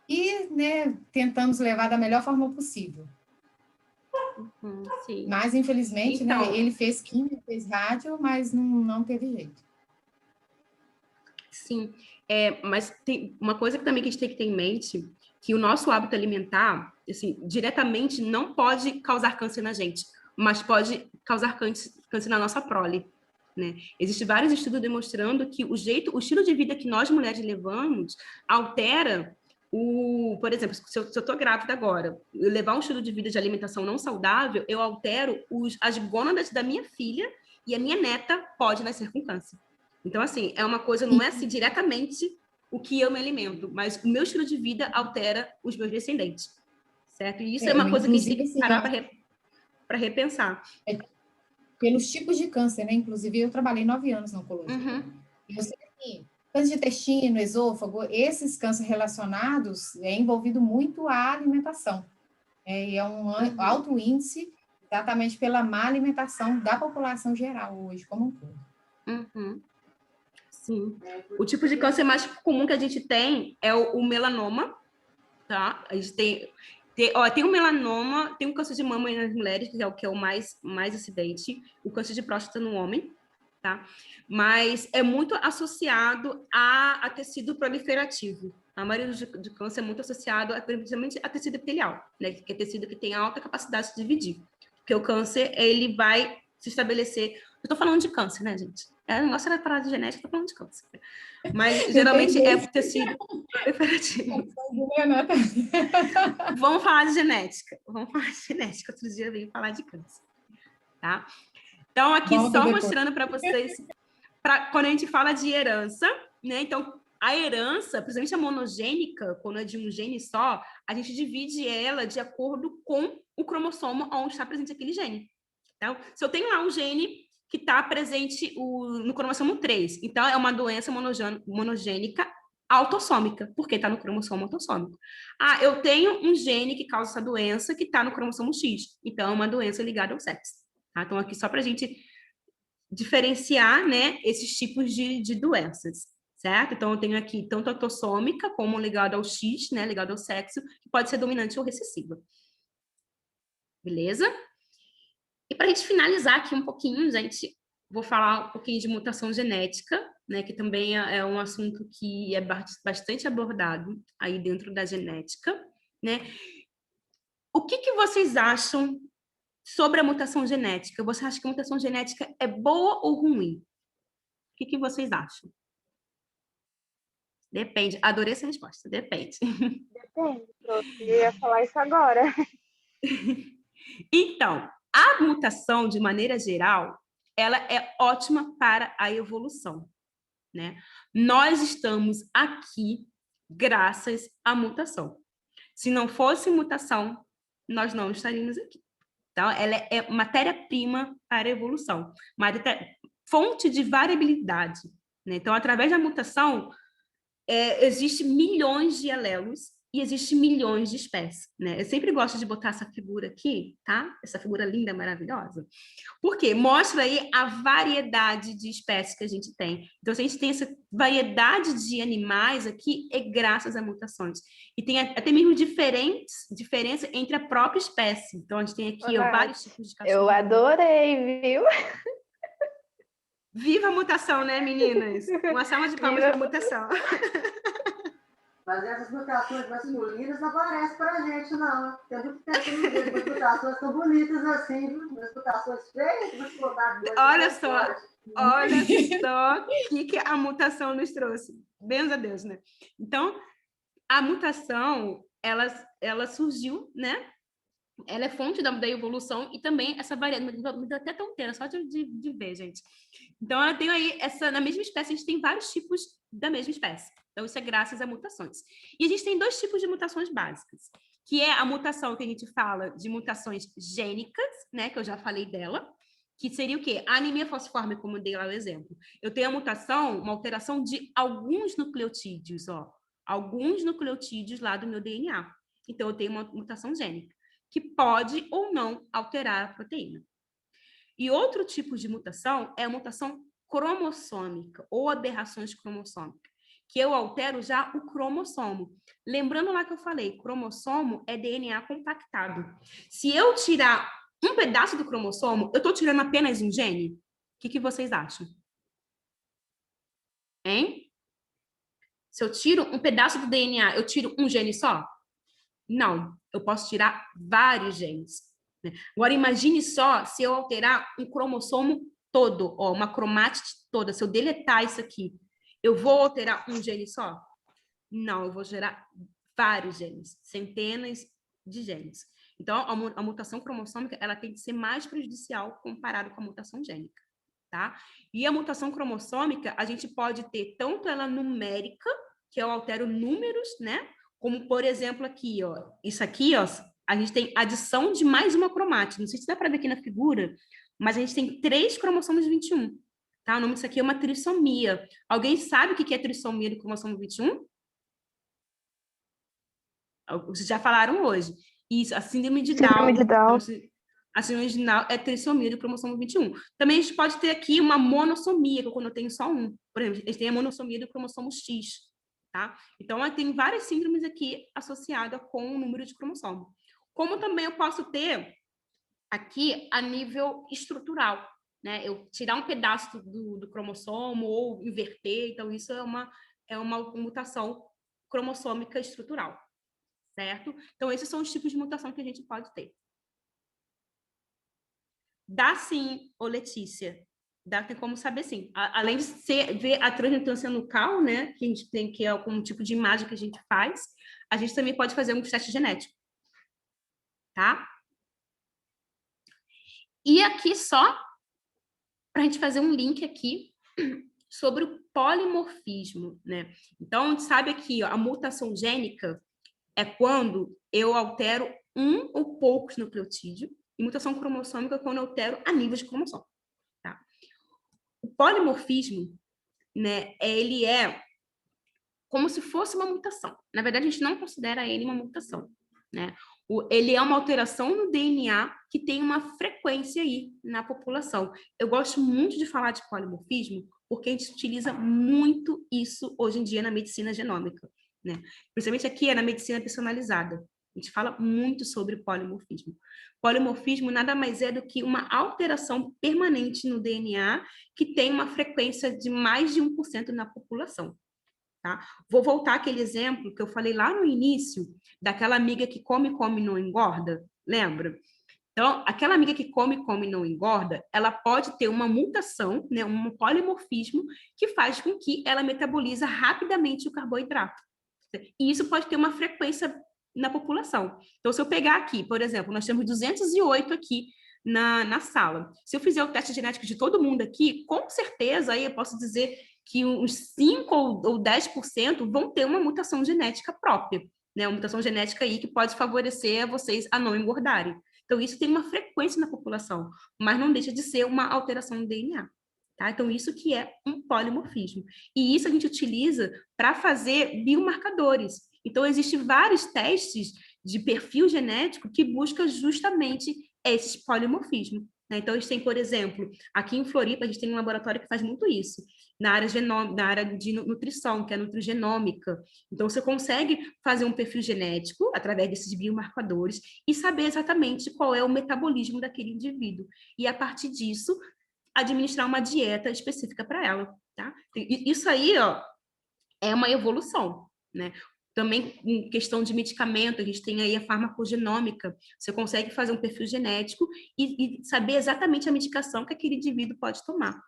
F: e, né, tentamos levar da melhor forma possível.
C: Sim.
F: Mas, infelizmente,
C: então,
F: né, ele fez química, fez rádio, mas não teve jeito.
C: Sim, mas tem uma coisa que também que a gente tem que ter em mente, que o nosso hábito alimentar, assim, diretamente não pode causar câncer na gente, mas pode causar câncer na nossa prole, né? Existem vários estudos demonstrando que o estilo de vida que nós mulheres levamos altera por exemplo, se eu estou grávida agora, eu levar um estilo de vida de alimentação não saudável, eu altero as gônadas da minha filha e a minha neta pode nascer com câncer. Então, assim, é uma coisa, não é assim diretamente o que eu me alimento, mas o meu estilo de vida altera os meus descendentes, certo? E isso é uma coisa que a gente tem que parar para repensar.
F: Pelos tipos de câncer, né? Inclusive, eu trabalhei 9 anos na oncologia. E eu sei que câncer de intestino, esôfago, esses cânceres relacionados é envolvido muito a alimentação. E é um alto índice exatamente pela má alimentação da população geral hoje, como um todo.
C: Sim. O tipo de câncer mais comum que a gente tem é o melanoma, tá? A gente tem o melanoma, tem o câncer de mama nas mulheres, que é o mais acidente, o câncer de próstata no homem, tá? Mas é muito associado a tecido proliferativo. A maioria de câncer é muito associado principalmente a tecido epitelial, né? Que é tecido que tem alta capacidade de dividir. Porque o câncer, ele vai se estabelecer... Eu tô falando de câncer, né, gente? O negócio era parada de genética, tô falando de câncer. Mas, geralmente, é tecido proliferativo. Vamos falar de genética. Outro dia eu vim falar de câncer. Tá? Então, aqui só mostrando para vocês, quando a gente fala de herança, né? Então, a herança, principalmente a monogênica, quando é de um gene só, a gente divide ela de acordo com o cromossomo onde está presente aquele gene. Então, se eu tenho lá um gene que está presente no cromossomo 3, então é uma doença monogênica autossômica, porque está no cromossomo autossômico. Eu tenho um gene que causa essa doença que está no cromossomo X, então é uma doença ligada ao sexo. Tá? Então, aqui só para a gente diferenciar, né, esses tipos de doenças, certo? Então, eu tenho aqui tanto autossômica como ligada ao X, né, ligada ao sexo, que pode ser dominante ou recessiva. Beleza? E para a gente finalizar aqui um pouquinho, gente, vou falar um pouquinho de mutação genética, né, que também é um assunto que é bastante abordado aí dentro da genética, né? O que vocês acham sobre a mutação genética? Você acha que a mutação genética é boa ou ruim? O que vocês acham? Depende. Adorei essa resposta. Depende.
A: Depende, eu ia falar isso agora.
C: Então, a mutação, de maneira geral, ela é ótima para a evolução, né? Nós estamos aqui graças à mutação. Se não fosse mutação, nós não estaríamos aqui. Então, ela é matéria-prima para a evolução, fonte de variabilidade, né? Então, através da mutação, existem milhões de alelos e existem milhões de espécies, né? Eu sempre gosto de botar essa figura aqui, tá? Essa figura linda, maravilhosa. Por quê? Mostra aí a variedade de espécies que a gente tem. Então, se a gente tem essa variedade de animais aqui, é graças a mutações. E tem até mesmo diferença entre a própria espécie. Então, a gente tem aqui ó, vários tipos de cachorro.
A: Eu adorei, viu?
C: Viva a mutação, né, meninas? Uma salva de palmas para a mutação.
E: Mas essas mutações masculinas não aparecem para a gente, não. Tem muito tempo que eu não vejo as mutações tão bonitas assim, viu? As mutações feias, mas
C: olha só o que a mutação nos trouxe. Benza a Deus, né? Então, a mutação, ela surgiu, né? Ela é fonte da evolução e também essa variedade, me deu até tonteira, só de ver, gente. Então, ela tem aí, na mesma espécie, a gente tem vários tipos da mesma espécie. Então, isso é graças a mutações. E a gente tem 2 tipos de mutações básicas, que é a mutação que a gente fala de mutações gênicas, né, que eu já falei dela, que seria o quê? A anemia falciforme, como eu dei lá o exemplo. Eu tenho a mutação, uma alteração de alguns nucleotídeos, ó. Alguns nucleotídeos lá do meu DNA. Então, eu tenho uma mutação gênica, que pode ou não alterar a proteína. E outro tipo de mutação é a mutação cromossômica, ou aberrações cromossômicas, que eu altero já o cromossomo. Lembrando lá que eu falei, cromossomo é DNA compactado. Se eu tirar um pedaço do cromossomo, eu estou tirando apenas um gene? O que vocês acham? Hein? Se eu tiro um pedaço do DNA, eu tiro um gene só? Não, eu posso tirar vários genes. Né? Agora, imagine só se eu alterar um cromossomo todo, ó, uma cromátide toda, se eu deletar isso aqui, eu vou alterar um gene só? Não, eu vou gerar vários genes, centenas de genes. Então, a mutação cromossômica, ela tem que ser mais prejudicial comparado com a mutação gênica, tá? E a mutação cromossômica, a gente pode ter tanto ela numérica, que eu altero números, né? Como, por exemplo, aqui, ó. Isso aqui, ó, a gente tem adição de mais uma cromátide. Não sei se dá para ver aqui na figura, mas a gente tem 3 cromossomos 21. Tá? O nome disso aqui é uma trissomia. Alguém sabe o que é trissomia do cromossomo 21? Vocês já falaram hoje. Isso, a síndrome de Down. Então, a síndrome de Down é trissomia do cromossomo 21. Também a gente pode ter aqui uma monossomia, que é quando eu tenho só um. Por exemplo, a gente tem a monossomia do cromossomo X. Tá? Então, tem várias síndromes aqui associadas com o número de cromossomo. Como também eu posso ter aqui a nível estrutural, né? Eu tirar um pedaço do cromossomo ou inverter, então isso é uma mutação cromossômica estrutural, certo? Então, esses são os tipos de mutação que a gente pode ter. Dá sim, ô Letícia, tem como saber sim. Além de ver a transmutância nucal, né, que a gente tem, que é algum tipo de imagem que a gente faz, a gente também pode fazer um teste genético, tá? E aqui só, para a gente fazer um link aqui sobre o polimorfismo, né? Então, a gente sabe aqui, ó, a mutação gênica é quando eu altero um ou poucos nucleotídeos, e mutação cromossômica é quando eu altero a nível de cromossomo. Tá? O polimorfismo, né, ele é como se fosse uma mutação. Na verdade, a gente não considera ele uma mutação, né? Ele é uma alteração no DNA que tem uma frequência aí na população. Eu gosto muito de falar de polimorfismo porque a gente utiliza muito isso hoje em dia na medicina genômica, né? Principalmente aqui é na medicina personalizada. A gente fala muito sobre polimorfismo. Polimorfismo nada mais é do que uma alteração permanente no DNA que tem uma frequência de mais de 1% na população. Tá? Vou voltar àquele exemplo que eu falei lá no início, daquela amiga que come e não engorda, lembra? Então, aquela amiga que come e não engorda, ela pode ter uma mutação, né, um polimorfismo, que faz com que ela metaboliza rapidamente o carboidrato. E isso pode ter uma frequência na população. Então, se eu pegar aqui, por exemplo, nós temos 208 aqui na sala. Se eu fizer o teste genético de todo mundo aqui, com certeza aí eu posso dizer que uns 5 ou 10% vão ter uma mutação genética própria, né? Uma mutação genética aí que pode favorecer a vocês a não engordarem. Então, isso tem uma frequência na população, mas não deixa de ser uma alteração no DNA. Tá? Então, isso que é um polimorfismo. E isso a gente utiliza para fazer biomarcadores. Então, existem vários testes de perfil genético que buscam justamente esses polimorfismos. Né? Então, a gente tem, por exemplo, aqui em Floripa, a gente tem um laboratório que faz muito isso, na área de nutrição, que é a nutrigenômica. Então, você consegue fazer um perfil genético através desses biomarcadores e saber exatamente qual é o metabolismo daquele indivíduo. E, a partir disso, administrar uma dieta específica para ela. Tá? Isso aí, ó, é uma evolução, né? Também em questão de medicamento, a gente tem aí a farmacogenômica. Você consegue fazer um perfil genético e saber exatamente a medicação que aquele indivíduo pode tomar.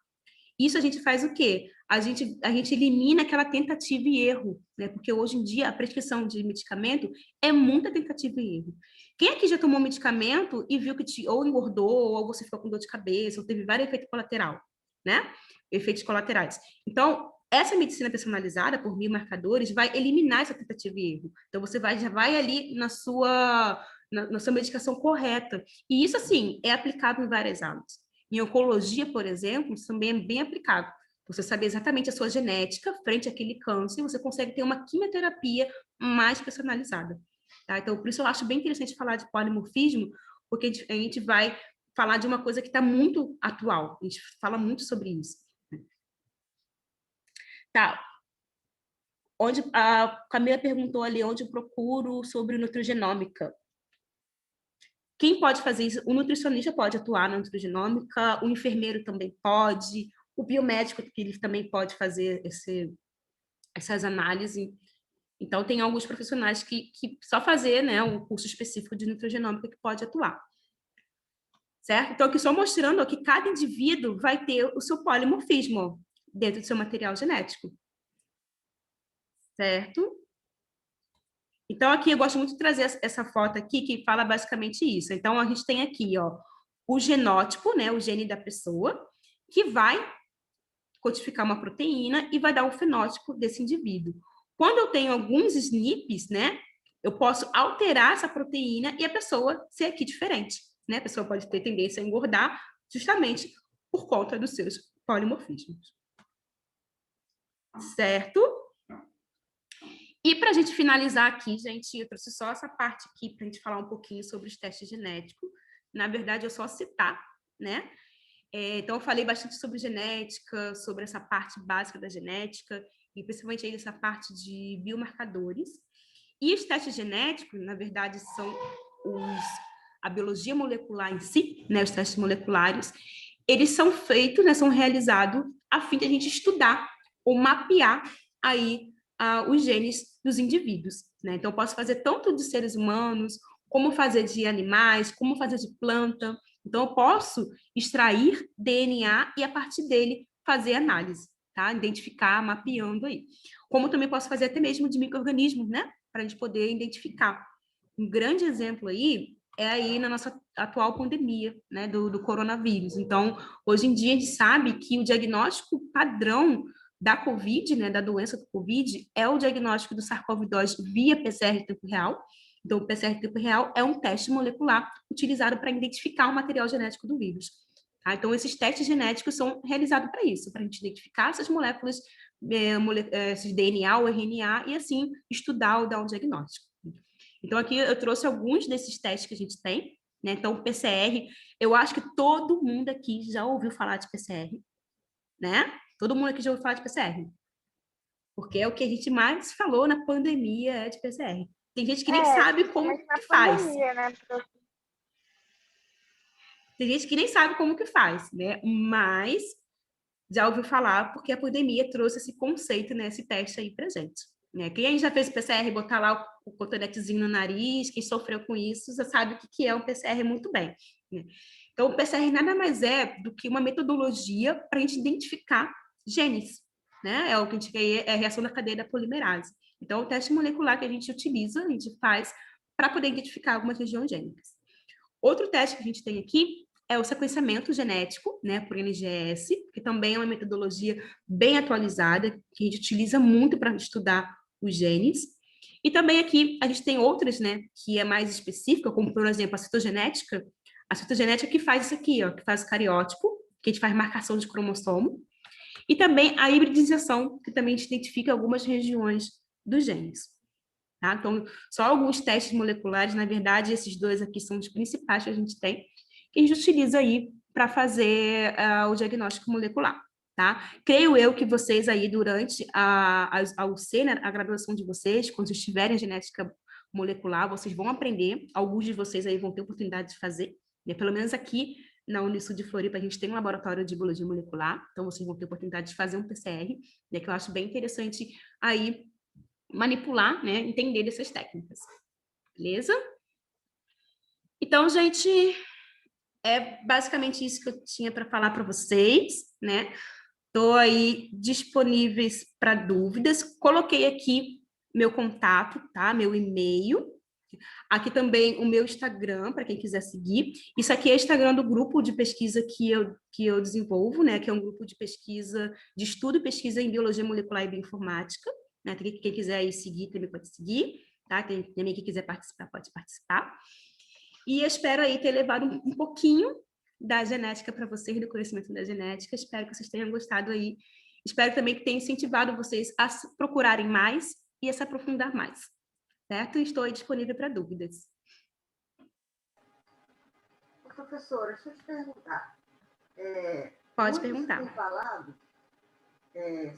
C: Isso a gente faz o quê? A gente elimina aquela tentativa e erro, né? Porque hoje em dia a prescrição de medicamento é muita tentativa e erro. Quem aqui já tomou medicamento e viu que ou engordou, ou você ficou com dor de cabeça, ou teve vários efeitos colaterais, né? Efeitos colaterais. Então, essa medicina personalizada por biomarcadores vai eliminar essa tentativa e erro. Então, você já vai ali na sua medicação correta. E isso, assim, é aplicado em várias áreas. Em oncologia, por exemplo, isso também é bem aplicado. Você saber exatamente a sua genética frente àquele câncer, você consegue ter uma quimioterapia mais personalizada. Tá? Então, por isso eu acho bem interessante falar de polimorfismo, porque a gente vai falar de uma coisa que está muito atual. A gente fala muito sobre isso. Tá. A Camila perguntou ali onde eu procuro sobre nutrigenômica. Quem pode fazer isso? O nutricionista pode atuar na nutrigenômica, o enfermeiro também pode, o biomédico que ele também pode fazer essas análises. Então, tem alguns profissionais que só fazer, né, um curso específico de nutrigenômica que pode atuar. Certo? Então, aqui só mostrando que cada indivíduo vai ter o seu polimorfismo dentro do seu material genético. Certo? Então, aqui eu gosto muito de trazer essa foto aqui, que fala basicamente isso. Então, a gente tem aqui, ó, o genótipo, né, o gene da pessoa, que vai codificar uma proteína e vai dar o fenótipo desse indivíduo. Quando eu tenho alguns SNPs, né, eu posso alterar essa proteína e a pessoa ser aqui diferente, né? A pessoa pode ter tendência a engordar justamente por conta dos seus polimorfismos. Certo? E para a gente finalizar aqui, gente, eu trouxe só essa parte aqui para a gente falar um pouquinho sobre os testes genéticos. Na verdade, eu só citar, né? Então, eu falei bastante sobre genética, sobre essa parte básica da genética, e principalmente aí essa parte de biomarcadores. E os testes genéticos, na verdade, são a biologia molecular em si, né? Os testes moleculares, eles são feitos, né? São realizados a fim de a gente estudar ou mapear aí os genes dos indivíduos, né? Então, eu posso fazer tanto de seres humanos, como fazer de animais, como fazer de planta. Então, eu posso extrair DNA e, a partir dele, fazer análise, tá? Identificar, mapeando aí. Como também posso fazer até mesmo de micro-organismos, né? Para a gente poder identificar. Um grande exemplo aí é aí na nossa atual pandemia, né? Do coronavírus. Então, hoje em dia, a gente sabe que o diagnóstico padrão da COVID, né, da doença do COVID, é o diagnóstico do SARS-CoV-2 via PCR em tempo real. Então, o PCR em tempo real é um teste molecular utilizado para identificar o material genético do vírus. Tá? Então, esses testes genéticos são realizados para isso, para a gente identificar essas moléculas, esses DNA ou RNA, e assim estudar ou dar um diagnóstico. Então, aqui eu trouxe alguns desses testes que a gente tem, né? Então, o PCR, eu acho que todo mundo aqui já ouviu falar de PCR, né? Todo mundo aqui já ouviu falar de PCR. Porque é o que a gente mais falou na pandemia, é de PCR. Tem gente que nem sabe como que faz. Pandemia, né? Tem gente que nem sabe como que faz, né? Mas já ouviu falar porque a pandemia trouxe esse conceito, né? Esse teste aí pra gente. Né? Quem já fez PCR, botar lá o cotonetezinho no nariz, quem sofreu com isso, já sabe o que é um PCR muito bem. Né? Então, o PCR nada mais é do que uma metodologia para a gente identificar genes, né? É o que a gente é a reação da cadeia da polimerase. Então, o teste molecular que a gente utiliza, a gente faz para poder identificar algumas regiões gênicas. Outro teste que a gente tem aqui é o sequenciamento genético, né, por NGS, que também é uma metodologia bem atualizada, que a gente utiliza muito para estudar os genes. E também aqui a gente tem outras, né, que é mais específica, como, por exemplo, a citogenética. A citogenética que faz isso aqui, ó, que faz o cariótipo, que a gente faz marcação de cromossomo. E também a hibridização, que também a gente identifica algumas regiões dos genes. tá? Então, só alguns testes moleculares, na verdade, esses dois aqui são os principais que a gente tem, que a gente utiliza aí para fazer o diagnóstico molecular, tá? Creio eu que vocês aí, durante a UC, né, a graduação de vocês, quando estiverem em genética molecular, vocês vão aprender, alguns de vocês aí vão ter oportunidade de fazer, né? Pelo menos aqui na Unisul de Floripa, a gente tem um laboratório de biologia molecular, então vocês vão ter oportunidade de fazer um PCR, né, que eu acho bem interessante aí manipular, né, entender essas técnicas, beleza? Então, gente, é basicamente isso que eu tinha para falar para vocês, né? Estou aí disponíveis para dúvidas. Coloquei aqui meu contato, tá? Meu e-mail. Aqui também o meu Instagram, para quem quiser seguir. Isso aqui é o Instagram do grupo de pesquisa que eu desenvolvo, né? Que é um grupo de pesquisa, de estudo e pesquisa em biologia molecular e bioinformática. Né? Quem quiser aí seguir, também pode seguir, tá? Tem também quem quiser participar, pode participar. E eu espero aí ter levado um pouquinho da genética para vocês, do conhecimento da genética. Espero que vocês tenham gostado aí. Espero também que tenha incentivado vocês a procurarem mais e a se aprofundar mais. Certo? Estou aí disponível para dúvidas.
E: Professora, deixa eu te perguntar.
C: Pode perguntar.
E: Tem falado